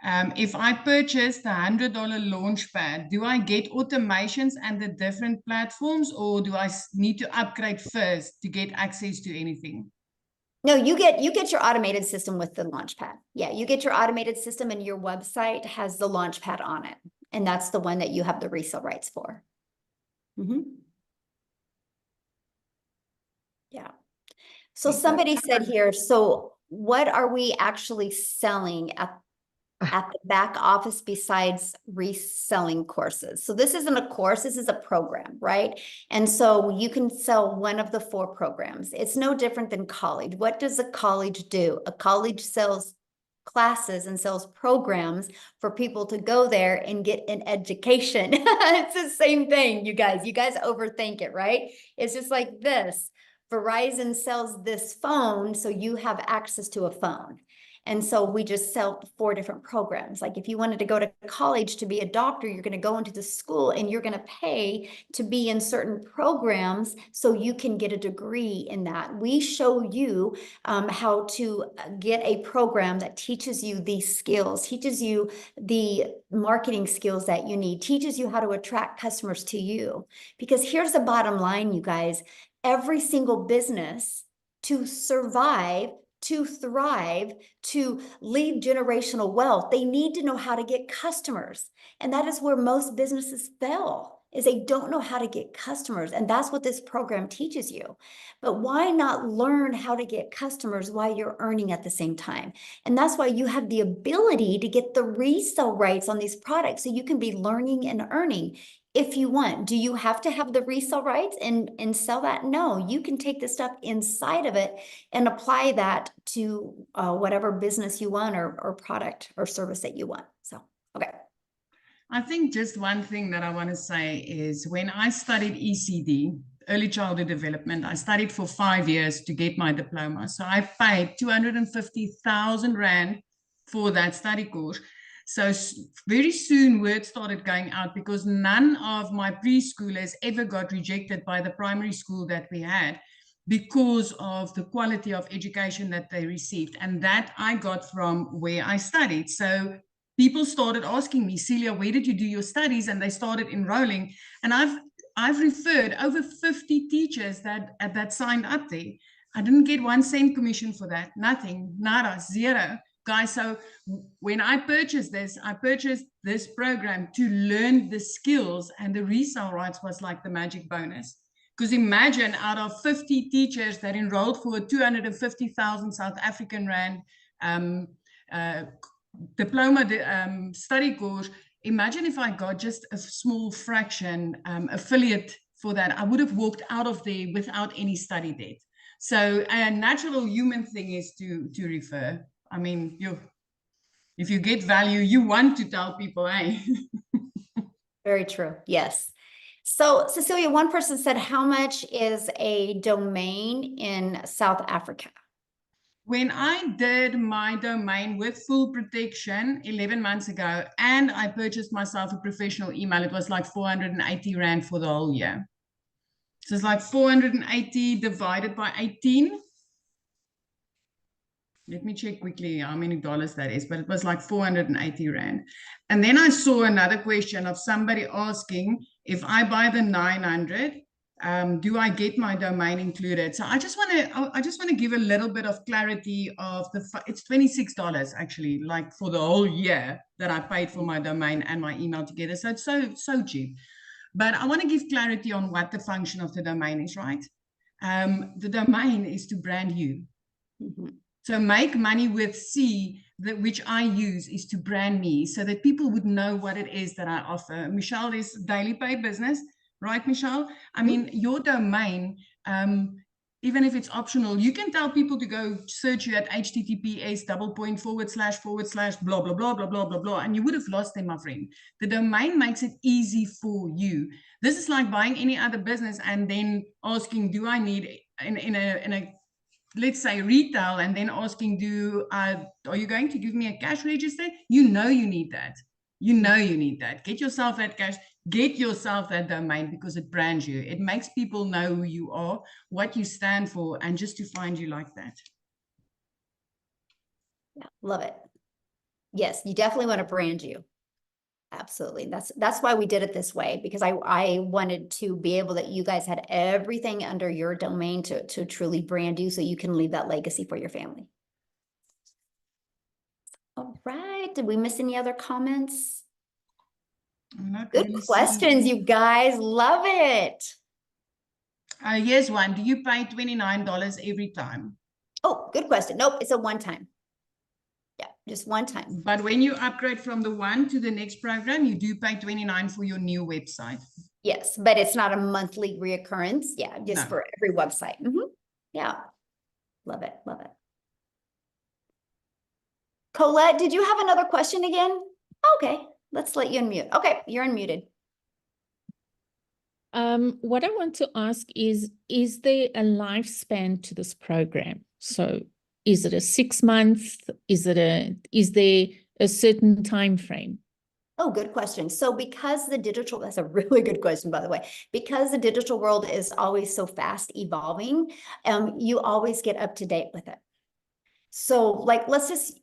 If I purchase the $100 Launchpad, do I get automations and the different platforms, or do I need to upgrade first to get access to anything? No, you get your automated system with the Launchpad. Yeah, you get your automated system, and your website has the Launchpad on it. And that's the one that you have the resale rights for. Yeah. So somebody said here, so what are we actually selling at the back office besides reselling courses? So this isn't a course, this is a program, right? And so you can sell one of the 4 programs. It's no different than college. What does a college do? A college sells classes and sells programs for people to go there and get an education. It's the same thing, you guys. You guys overthink it, right? It's just like this. Verizon sells this phone, so you have access to a phone. And so we just sell 4 different programs. Like if you wanted to go to college to be a doctor, you're going to go into the school and you're going to pay to be in certain programs so you can get a degree in that. We show you how to get a program that teaches you these skills, teaches you the marketing skills that you need, teaches you how to attract customers to you. Because here's the bottom line, you guys, every single business, to survive, to thrive, to leave generational wealth, they need to know how to get customers. And that is where most businesses fail, is they don't know how to get customers. And that's what this program teaches you. But why not learn how to get customers while you're earning at the same time? And that's why you have the ability to get the resale rights on these products, so you can be learning and earning. If you want, do you have to have the resale rights and sell that? No, you can take the stuff inside of it and apply that to whatever business you want or product or service that you want. So, okay. I think just one thing that I want to say is when I studied ECD, early childhood development, I studied for 5 years to get my diploma. So I paid 250,000 Rand for that study course. So very soon word started going out, because none of my preschoolers ever got rejected by the primary school that we had because of the quality of education that they received. And that I got from where I studied. So people started asking me, Celia, where did you do your studies? And they started enrolling. And I've referred over 50 teachers that signed up there. I didn't get 1 cent commission for that. Nothing, nada, zero. Guys, so when I purchased this program to learn the skills, and the resale rights was like the magic bonus. Because imagine out of 50 teachers that enrolled for a 250,000 South African rand diploma study course, imagine if I got just a small fraction affiliate for that. I would have walked out of there without any study debt. So a natural human thing is to refer. I mean, if you get value, you want to tell people, hey. Very true. Yes. So Cecilia, one person said, how much is a domain in South Africa? When I did my domain with full protection 11 months ago, and I purchased myself a professional email, it was like 480 Rand for the whole year. So it's like 480 divided by 18. Let me check quickly how many dollars that is, but it was like 480 Rand. And then I saw another question of somebody asking, if I buy the 900, do I get my domain included? So I just want to give a little bit of clarity of it's $26 actually, like for the whole year that I paid for my domain and my email together. So it's so cheap. But I want to give clarity on what the function of the domain is, right? The domain is to brand you. Mm-hmm. So make money with C, which I use, is to brand me so that people would know what it is that I offer. Michelle, is daily pay business, right, Michelle? I mean, your domain, even if it's optional, you can tell people to go search you at https:// blah, blah, blah, blah, blah, blah, blah, and you would have lost them, my friend. The domain makes it easy for you. This is like buying any other business and then asking, do I need in a let's say retail, and then asking, are you going to give me a cash register? You know you need that. You know you need that. Get yourself that cash, get yourself that domain, because it brands you. It makes people know who you are, what you stand for, and just to find you like that. Yeah, love it. Yes, you definitely want to brand you. Absolutely. That's why we did it this way, because I wanted to be able that you guys had everything under your domain to truly brand you, so you can leave that legacy for your family. All right. Did we miss any other comments? Good Really questions, you guys. Love it. Here's one. Do you pay $29 every time? Oh, good question. Nope, it's a one-time. Yeah, just one time. But when you upgrade from the one to the next program, you do pay $29 for your new website. Yes, but it's not a monthly reoccurrence. Yeah, just for every website. Yeah, love it, love it. Colette, did you have another question again? Okay, let's let you unmute. Okay, you're unmuted. What I want to ask is there a lifespan to this program? So is it a 6 month? Is there a certain time frame? Oh, good question. So because that's a really good question, by the way, because the digital world is always so fast evolving, you always get up to date with it. So like, let's just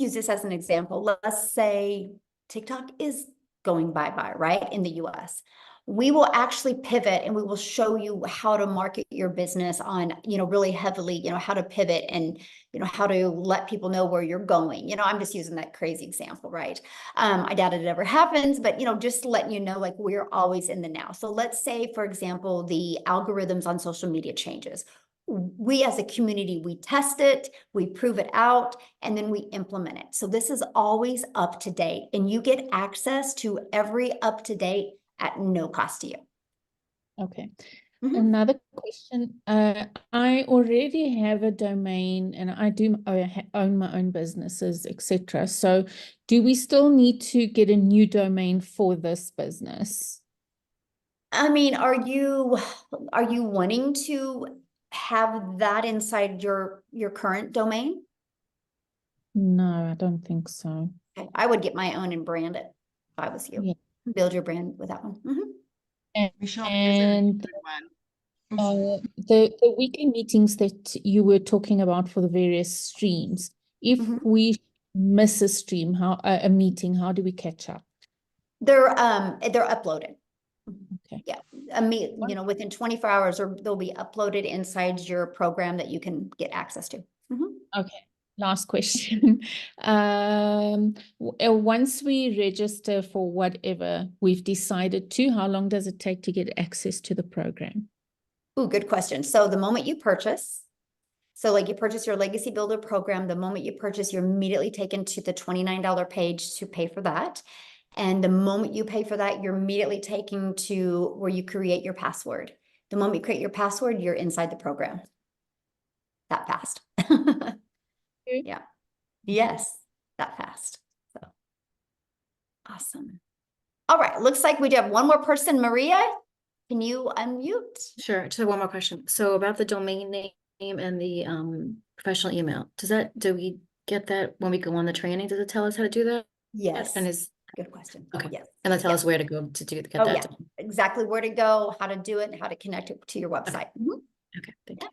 use this as an example. Let's say TikTok is going bye-bye, right? In the US. We will actually pivot and we will show you how to market your business on, really heavily, how to pivot and, how to let people know where you're going. I'm just using that crazy example, right? I doubt it ever happens, but, just letting you know, like, we're always in the now. So let's say, for example, the algorithms on social media changes. We as a community, we test it, we prove it out, and then we implement it. So this is always up to date, and you get access to every up to date at no cost to you. Okay. Another question. I already have a domain and I own my own businesses, etc. So do we still need to get a new domain for this business? I mean, are you wanting to have that inside your current domain? No, I don't think so. Okay. I would get my own and brand it if I was you. Yeah. Build your brand with that one. And the weekly meetings that you were talking about for the various streams, if we miss a stream, a meeting, how do we catch up? They're uploaded. Okay. Yeah, within 24 hours, or they'll be uploaded inside your program that you can get access to. Okay. Last question. Once we register for whatever we've decided to, how long does it take to get access to the program? Ooh, good question. So the moment you purchase, so like you purchase your Legacy Builder program, the moment you purchase, you're immediately taken to the $29 page to pay for that. And the moment you pay for that, you're immediately taken to where you create your password. The moment you create your password, you're inside the program. That fast. Yeah. Yes, that fast. So awesome. All right. Looks like we do have one more person. Maria, can you unmute? Sure. Just one more question. So about the domain name and the professional email, do we get that when we go on the training? Does it tell us how to do that? Yes. And is Good question. okay. Yes. And then tell Yeah. us where to go to get Oh, that yeah. done. Exactly where to go, how to do it, and how to connect it to your website. Mhm. Okay, thank you.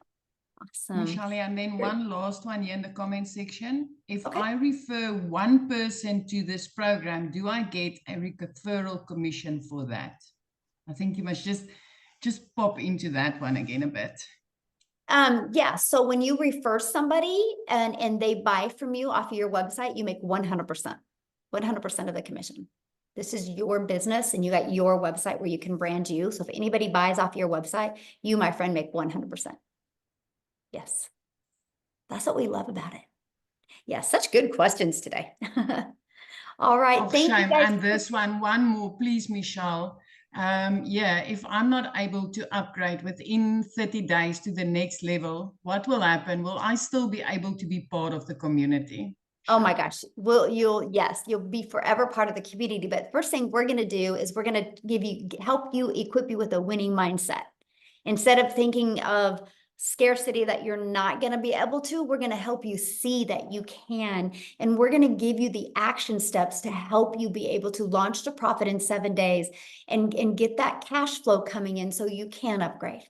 Awesome. Michelle, and then one last one here in the comment section. If Okay. I refer one person to this program, do I get a referral commission for that? I think you must just pop into that one again a bit. Yeah, so when you refer somebody and they buy from you off of your website, you make 100%, 100% of the commission. This is your business and you got your website where you can brand you. So if anybody buys off your website, you, my friend, make 100%. Yes. That's what we love about it. Yeah, such good questions today. All right, Oh, thank you shame. guys. And this one more, please, Michelle. Yeah, if I'm not able to upgrade within 30 days to the next level, what will happen? Will I still be able to be part of the community? Oh my gosh. Yes, you'll be forever part of the community. But first thing we're going to do is we're going to help you, equip you with a winning mindset. Instead of thinking of scarcity that you're not going to be able to, we're going to help you see that you can. And we're going to give you the action steps to help you be able to launch to profit in 7 days and get that cash flow coming in so you can upgrade.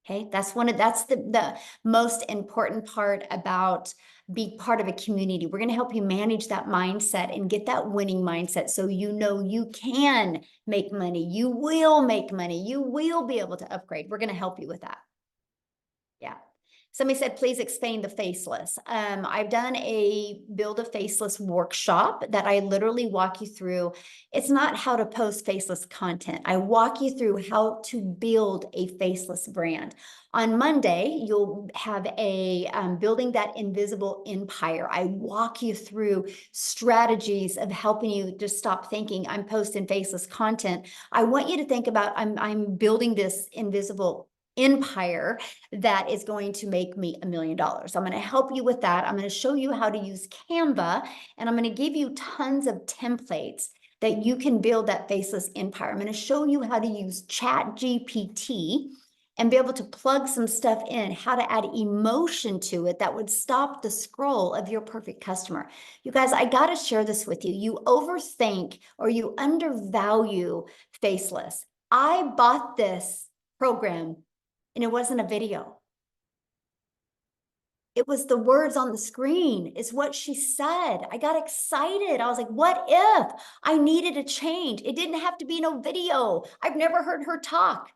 Okay, that's the most important part about being part of a community. We're going to help you manage that mindset and get that winning mindset so you know you can make money. You will make money. You will be able to upgrade. We're going to help you with that. Yeah. Somebody said, please explain the faceless. I've done a build a faceless workshop that I literally walk you through. It's not how to post faceless content. I walk you through how to build a faceless brand. On Monday, you'll have a building that invisible empire. I walk you through strategies of helping you just stop thinking I'm posting faceless content. I want you to think about I'm building this invisible empire that is going to make me $1 million. I'm going to help you with that. I'm going to show you how to use Canva, and I'm going to give you tons of templates that you can build that faceless empire. I'm going to show you how to use ChatGPT and be able to plug some stuff in, how to add emotion to it that would stop the scroll of your perfect customer. You guys, I got to share this with you. You overthink or you undervalue faceless. I bought this program and it wasn't a video. It was the words on the screen. It's what she said. I got excited. I was like, what if I needed a change? It didn't have to be no video. I've never heard her talk.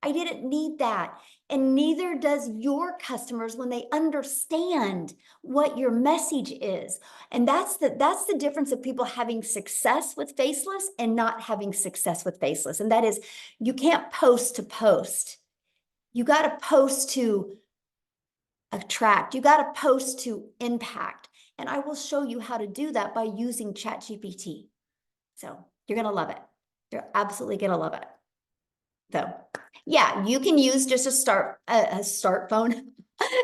I didn't need that. And neither does your customers when they understand what your message is. And that's the difference of people having success with faceless and not having success with faceless. And that is, you can't post to post. You got to post to attract. You got to post to impact. And I will show you how to do that by using ChatGPT. So you're going to love it. You're absolutely going to love it. So yeah, you can use just a start phone.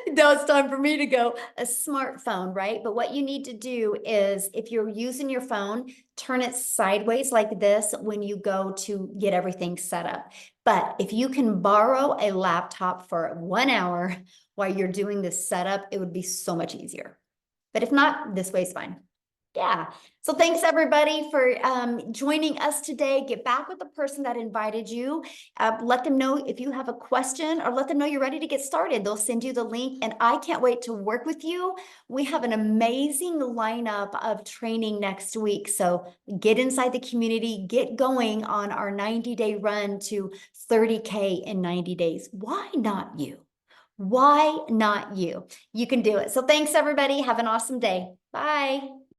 Now it's time for me to go, a smartphone, right? But what you need to do is if you're using your phone, turn it sideways like this when you go to get everything set up. But if you can borrow a laptop for 1 hour while you're doing this setup, it would be so much easier. But if not, this way's fine. Yeah. So thanks everybody for joining us today. Get back with the person that invited you. Let them know if you have a question or let them know you're ready to get started. They'll send you the link and I can't wait to work with you. We have an amazing lineup of training next week. So get inside the community, get going on our 90-day run to 30K in 90 days. Why not you? Why not you? You can do it. So thanks everybody. Have an awesome day. Bye.